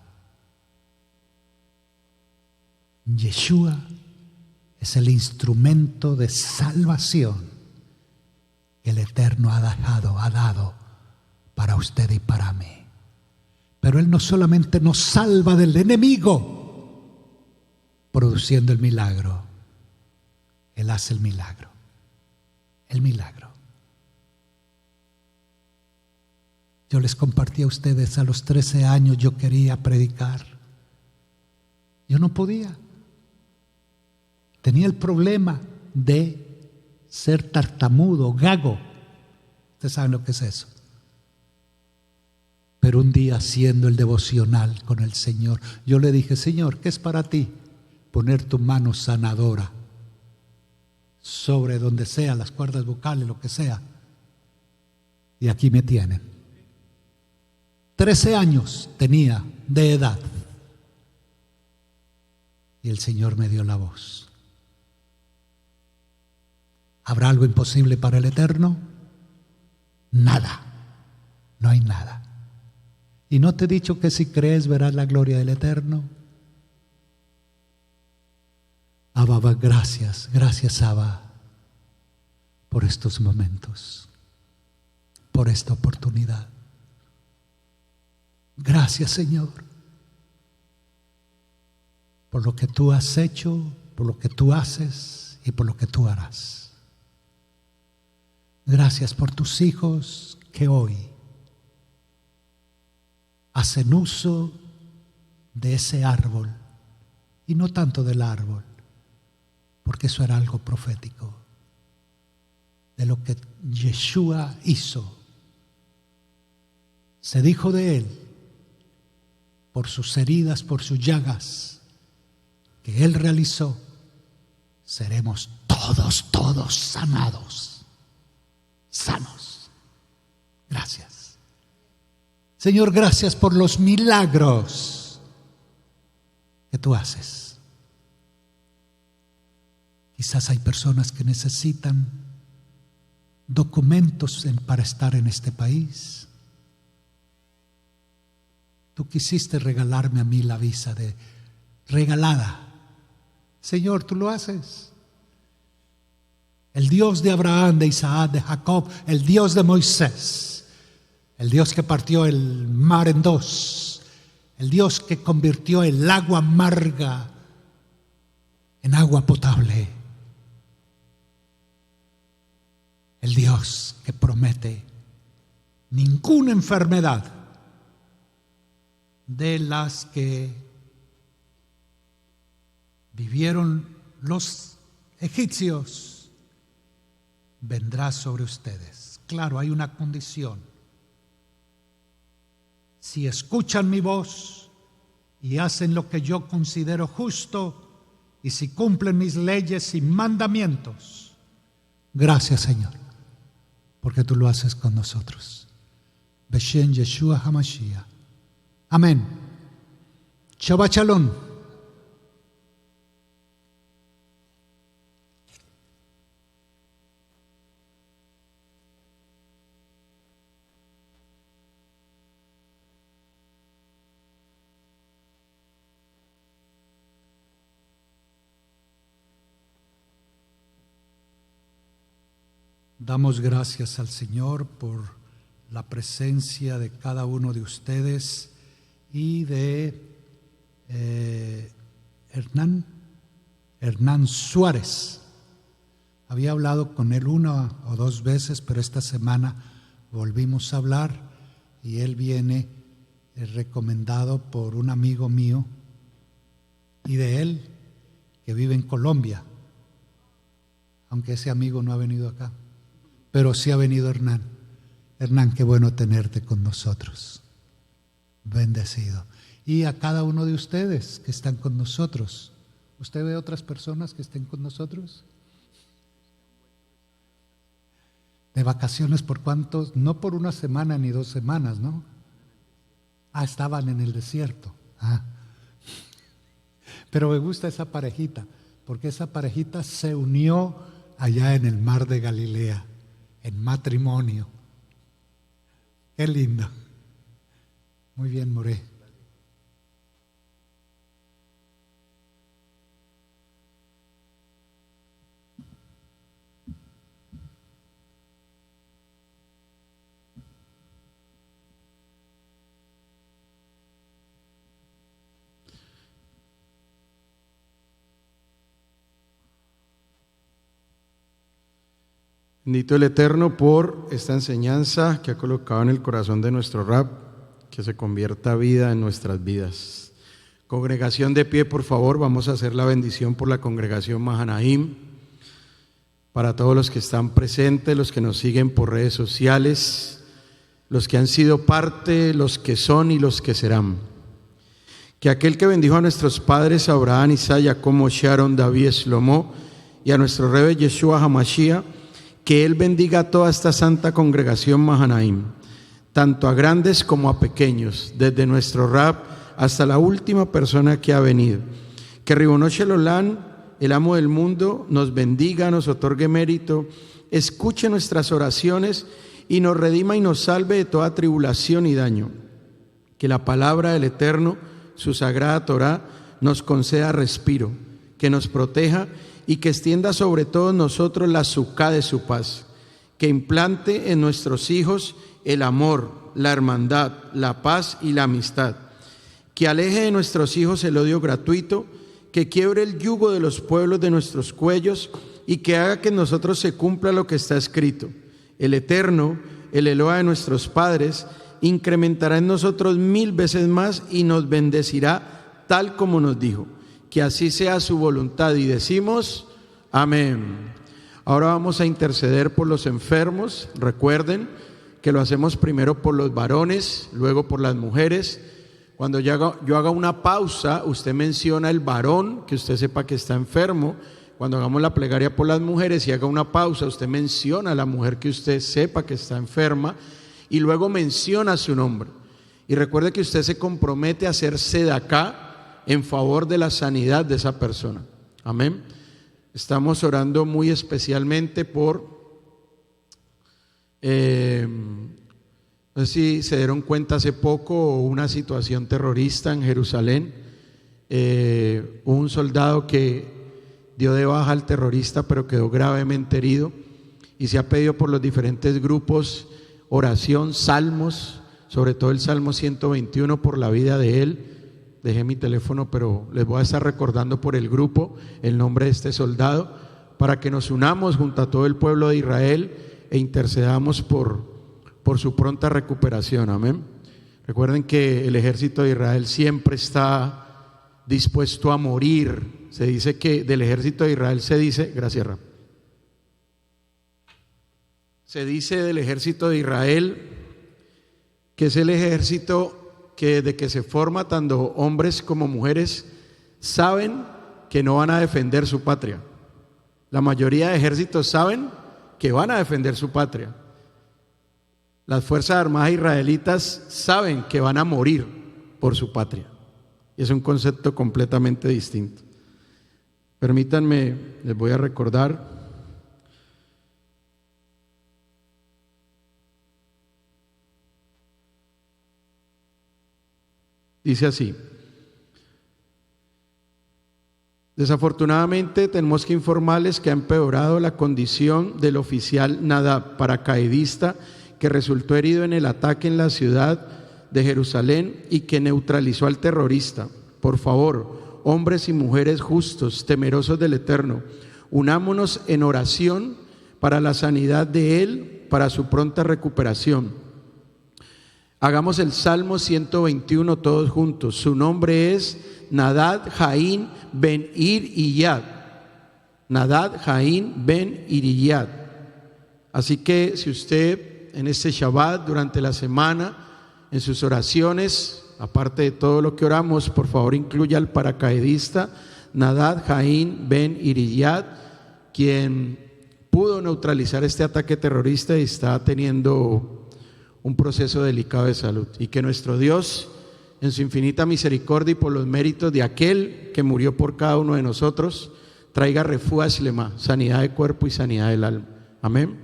Yeshua es el instrumento de salvación que el Eterno ha dado para usted y para mí. Pero Él no solamente nos salva del enemigo produciendo el milagro, Él hace el milagro. El milagro. Yo les compartí a ustedes, a los 13 años yo quería predicar. Yo no podía. Tenía el problema de ser tartamudo, gago. Ustedes saben lo que es eso. Pero un día, haciendo el devocional con el Señor, yo le dije: Señor, ¿qué es para ti? Poner tu mano sanadora sobre donde sea, las cuerdas vocales, lo que sea. Y aquí me tienen. 13 años tenía de edad. Y el Señor me dio la voz. ¿Habrá algo imposible para el Eterno? Nada. No hay nada. ¿Y no te he dicho que si crees verás la gloria del Eterno? Abba, gracias, gracias Abba, por estos momentos, por esta oportunidad. Gracias, Señor, por lo que tú has hecho, por lo que tú haces y por lo que tú harás. Gracias por tus hijos que hoy hacen uso de ese árbol, y no tanto del árbol, porque eso era algo profético, de lo que Yeshua hizo. Se dijo de Él, por sus heridas, por sus llagas, que Él realizó, seremos todos sanados, sanos. Gracias. Señor, gracias por los milagros que tú haces. Quizás hay personas que necesitan documentos para estar en este país. Tú quisiste regalarme a mí la visa regalada. Señor, tú lo haces. El Dios de Abraham, de Isaac, de Jacob, el Dios de Moisés, el Dios que partió el mar en dos, el Dios que convirtió el agua amarga en agua potable, el Dios que promete ninguna enfermedad de las que vivieron los egipcios vendrá sobre ustedes. Claro, hay una condición. Si escuchan mi voz y hacen lo que yo considero justo, y si cumplen mis leyes y mandamientos. Gracias, Señor, porque tú lo haces con nosotros. Beshem Yeshua HaMashiach. Amén. Shabbat Shalom. Damos gracias al Señor por la presencia de cada uno de ustedes y de Hernán Suárez. Había hablado con él 1 o 2 veces, pero esta semana volvimos a hablar y él viene recomendado por un amigo mío y de él que vive en Colombia, aunque ese amigo no ha venido acá, pero sí ha venido Hernán. Hernán, qué bueno tenerte con nosotros. Bendecido. Y a cada uno de ustedes que están con nosotros. ¿Usted ve otras personas que estén con nosotros? ¿De vacaciones por cuántos? No por 1 semana ni 2 semanas, ¿no? Estaban en el desierto. Pero me gusta esa parejita, porque esa parejita se unió allá en el mar de Galilea, en matrimonio. Qué lindo. Muy bien, Moré. Bendito el Eterno por esta enseñanza que ha colocado en el corazón de nuestro Rab, que se convierta vida en nuestras vidas. Congregación de pie, por favor, vamos a hacer la bendición por la congregación Mahanaim. Para todos los que están presentes, los que nos siguen por redes sociales, los que han sido parte, los que son y los que serán. Que aquel que bendijo a nuestros padres Abraham, Isaac, Jacob, Moshe, Aarón, David, Shlomo y a nuestro Rebbe Yeshua HaMashiach, que Él bendiga a toda esta santa congregación Mahanaim, tanto a grandes como a pequeños, desde nuestro Rab hasta la última persona que ha venido. Que Ribono Shel Olam, el amo del mundo, nos bendiga, nos otorgue mérito, escuche nuestras oraciones y nos redima y nos salve de toda tribulación y daño. Que la palabra del Eterno, su sagrada Torá, nos conceda respiro, que nos proteja y que extienda sobre todos nosotros la suká de su paz, que implante en nuestros hijos el amor, la hermandad, la paz y la amistad, que aleje de nuestros hijos el odio gratuito, que quiebre el yugo de los pueblos de nuestros cuellos y que haga que en nosotros se cumpla lo que está escrito. El Eterno, el Eloa de nuestros padres, incrementará en nosotros 1000 veces más y nos bendecirá tal como nos dijo. Que así sea su voluntad y decimos amén. Ahora vamos a interceder por los enfermos. Recuerden que lo hacemos primero por los varones, luego por las mujeres. Cuando yo haga una pausa, usted menciona el varón, que usted sepa que está enfermo. Cuando hagamos la plegaria por las mujeres y haga una pausa, usted menciona a la mujer que usted sepa que está enferma y luego menciona su nombre. Y recuerde que usted se compromete a hacer sedacá en favor de la sanidad de esa persona. Amén. Estamos orando muy especialmente por, no sé si se dieron cuenta hace poco, una situación terrorista en Jerusalén. Un soldado que dio de baja al terrorista, pero quedó gravemente herido, y se ha pedido por los diferentes grupos oración, salmos, sobre todo el Salmo 121 por la vida de él. Dejé mi teléfono, pero les voy a estar recordando por el grupo el nombre de este soldado, para que nos unamos junto a todo el pueblo de Israel e intercedamos por su pronta recuperación. Amén. Recuerden que el ejército de Israel siempre está dispuesto a morir. Se dice que del ejército de Israel se dice, gracias Ram, se dice del ejército de Israel que es el ejército que desde que se forma, tanto hombres como mujeres saben que no van a defender su patria. La mayoría de ejércitos saben que van a defender su patria. Las Fuerzas Armadas israelitas saben que van a morir por su patria. Y es un concepto completamente distinto. Permítanme, les voy a recordar. Dice así: desafortunadamente tenemos que informarles que ha empeorado la condición del oficial Nadab, paracaidista, que resultó herido en el ataque en la ciudad de Jerusalén y que neutralizó al terrorista. Por favor, hombres y mujeres justos, temerosos del Eterno, unámonos en oración para la sanidad de él, para su pronta recuperación. Hagamos el Salmo 121 todos juntos. Su nombre es Nadad Jaín Ben Iriyad. Nadad Jaín Ben Iriyad. Así que si usted en este Shabbat, durante la semana, en sus oraciones, aparte de todo lo que oramos, por favor incluya al paracaidista Nadad Jaín Ben Iriyad, quien pudo neutralizar este ataque terrorista y está teniendo un proceso delicado de salud. Y que nuestro Dios, en su infinita misericordia y por los méritos de aquel que murió por cada uno de nosotros, traiga refuá shlema, sanidad de cuerpo y sanidad del alma. Amén.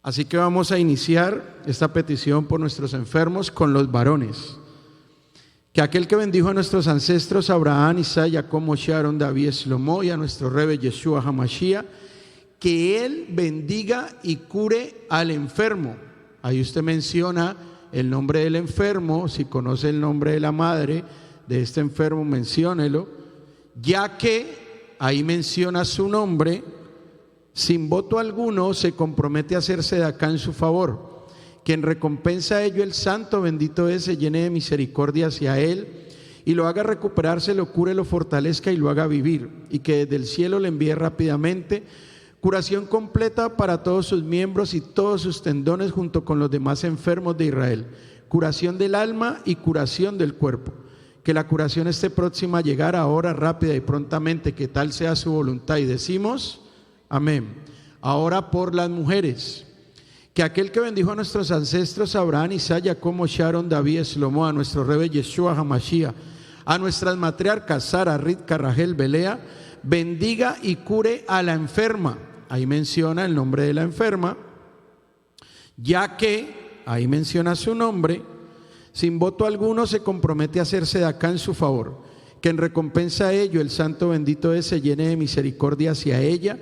Así que vamos a iniciar esta petición por nuestros enfermos con los varones. Que aquel que bendijo a nuestros ancestros Abraham, Isaac, Jacob, Moshe, Aarón, David, Shlomo y a nuestro Rebe Yeshua HaMashiach, que él bendiga y cure al enfermo. Ahí usted menciona el nombre del enfermo, si conoce el nombre de la madre de este enfermo, menciónelo, ya que ahí menciona su nombre, sin voto alguno se compromete a hacerse de acá en su favor. Que en recompensa a ello el santo bendito es, se llene de misericordia hacia él y lo haga recuperarse, lo cure, lo fortalezca y lo haga vivir, y que desde el cielo le envíe rápidamente curación completa para todos sus miembros y todos sus tendones junto con los demás enfermos de Israel, curación del alma y curación del cuerpo. Que la curación esté próxima a llegar ahora, rápida y prontamente, que tal sea su voluntad, y decimos amén. Ahora por las mujeres. Que aquel que bendijo a nuestros ancestros Abraham, Isaac, Jacob, Moshe, Aarón, David, Shlomo, a nuestro Rebe Yeshua HaMashiach, a nuestras matriarcas Sara, Rivka, Rachel, Belea, bendiga y cure a la enferma. Ahí menciona el nombre de la enferma, ya que ahí menciona su nombre, sin voto alguno se compromete a hacerse de acá en su favor. Que en recompensa a ello el santo bendito es, se llene de misericordia hacia ella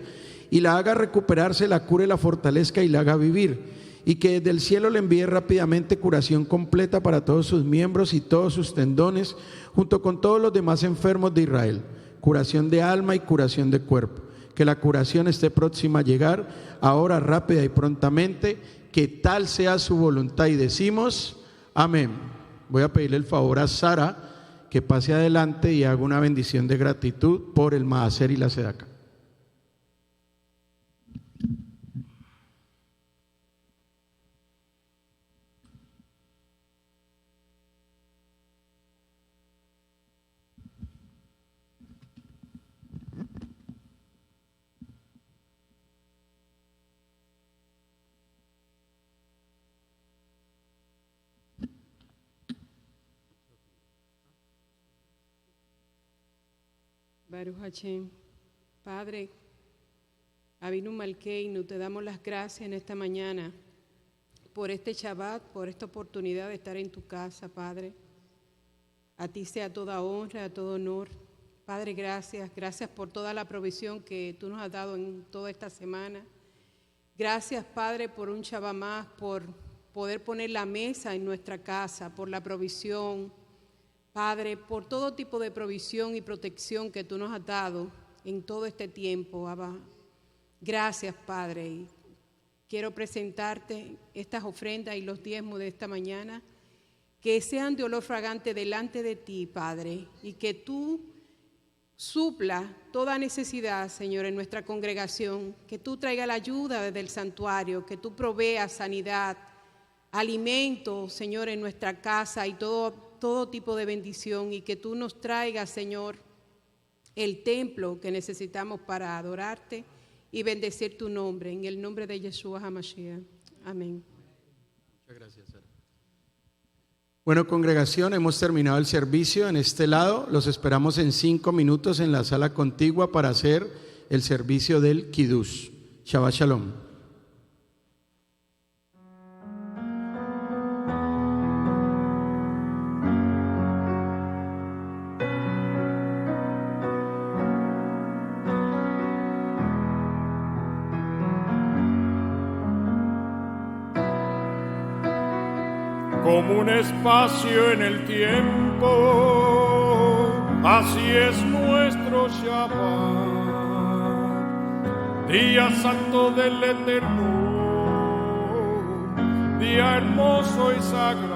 y la haga recuperarse, la cure, la fortalezca y la haga vivir, y que desde el cielo le envíe rápidamente curación completa para todos sus miembros y todos sus tendones, junto con todos los demás enfermos de Israel, curación de alma y curación de cuerpo. Que la curación esté próxima a llegar ahora, rápida y prontamente, que tal sea su voluntad, y decimos amén. Voy a pedirle el favor a Sara que pase adelante y haga una bendición de gratitud por el Maaser y la Sedaca. Baruch Hashem. Padre, Avinu Malkeinu, te damos las gracias en esta mañana por este Shabbat, por esta oportunidad de estar en tu casa, Padre. A ti sea toda honra, todo honor. Padre, gracias por toda la provisión que tú nos has dado en toda esta semana. Gracias, Padre, por un Shabbat más, por poder poner la mesa en nuestra casa, por la provisión, Padre, por todo tipo de provisión y protección que tú nos has dado en todo este tiempo, Abba. Gracias, Padre. Y quiero presentarte estas ofrendas y los diezmos de esta mañana, que sean de olor fragante delante de ti, Padre, y que tú supla toda necesidad, Señor, en nuestra congregación, que tú traigas la ayuda desde el santuario, que tú proveas sanidad, alimento, Señor, en nuestra casa y todo tipo de bendición, y que tú nos traigas, Señor, el templo que necesitamos para adorarte y bendecir tu nombre, en el nombre de Yeshua HaMashiach. Amén. Muchas gracias, Sara. Bueno, congregación, hemos terminado el servicio en este lado. Los esperamos en 5 minutos en la sala contigua para hacer el servicio del Kiddush. Shabbat Shalom. como un espacio en el tiempo, así es nuestro Shabbat, día santo del Eterno, día hermoso y sagrado,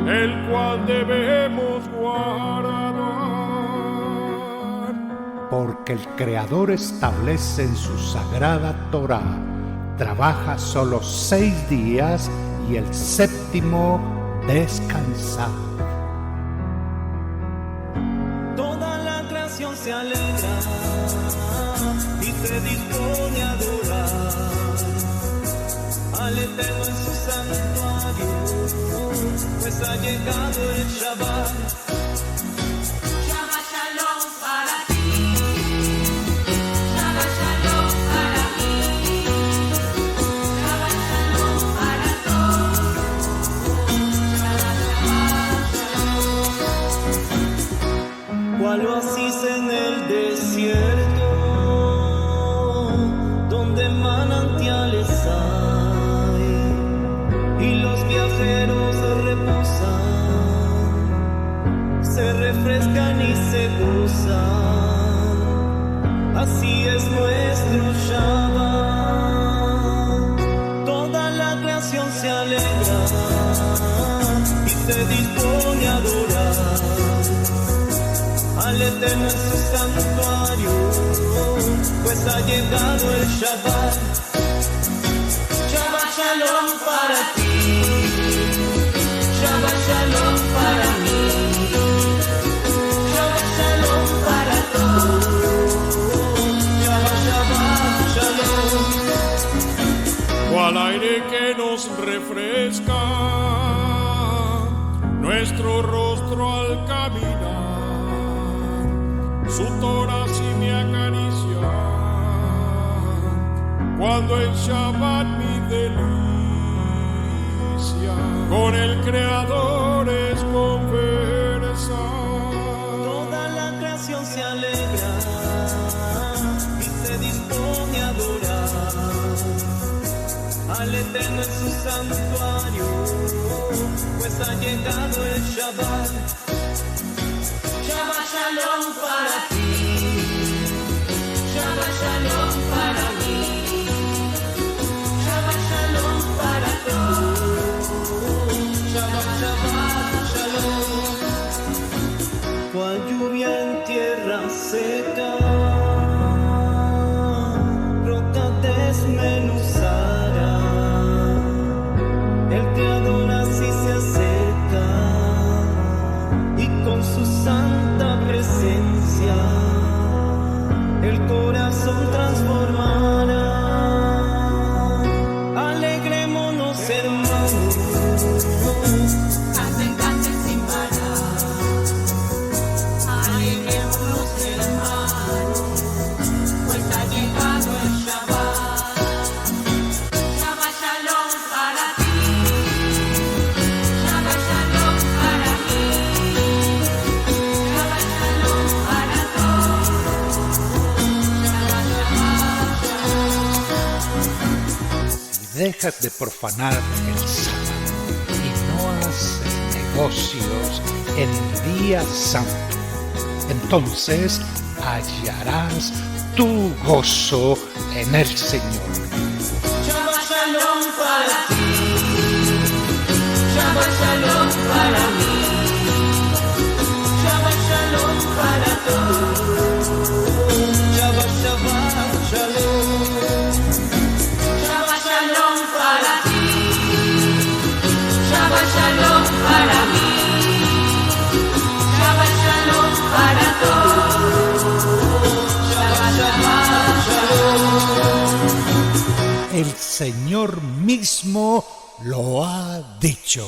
el cual debemos guardar. Porque el Creador establece en su sagrada Torá, trabaja solo 6 días y el séptimo descansa. Toda la creación se alegra y se dispone a adorar al Eterno en su santuario, pues ha llegado el Shabbat. Shabbat Shalom para ti, Shabbat Shalom para mí, Shabbat Shalom para todos, Shabbat Shalom. Cual oasis en el desierto, donde manantiales hay y los viajeros reposan, se refrescan y se gozan. Así es nuestro Shabbat. Toda la creación se alegra y se dispone a adorar al Eterno en su santuario, pues ha llegado el Shabbat. Shabbat Shalom para ti, Shabbat Shalom para mí, Shabbat Shalom para todos, Shabbat Shabbat Shalom. Cual aire que nos refresca nuestro rostro al caminar, su Torah sí me acaricia, cuando el Shabbat mi delicia con el Creador es conversar. Toda la creación se alegra y se dispone a adorar al Eterno en su santuario, pues ha llegado el Shabbat. Shabbat Shalom para ti, Shabbat Shalom para mí, Shabbat Shalom para todos, Shabbat Shalom. Cual lluvia en tierra seca, roca desmenuzada, el Creador así se acerca y con su santa presencia el corazón transformará. Alegrémonos, hermanos, canten, canten sin parar, alegrémonos hermanos, pues ha llegado el Shabbat. Shabbat Shalom para ti, Shabbat Shalom para mí, Shabbat Shalom para todos, Shabbat Shalom. Si dejas de profanar el sábado y no haces negocios en día santo, entonces hallarás tu gozo en el Señor. Shabbat Shalom para ti, Shabbat Shalom para mí, Shabbat Shalom para todos, Shabbat Shalom. Shabbat Shalom para ti, Shabbat Shalom para mí, Shabbat Shalom para todos, Shabbat Shalom. El Señor mismo lo ha dicho.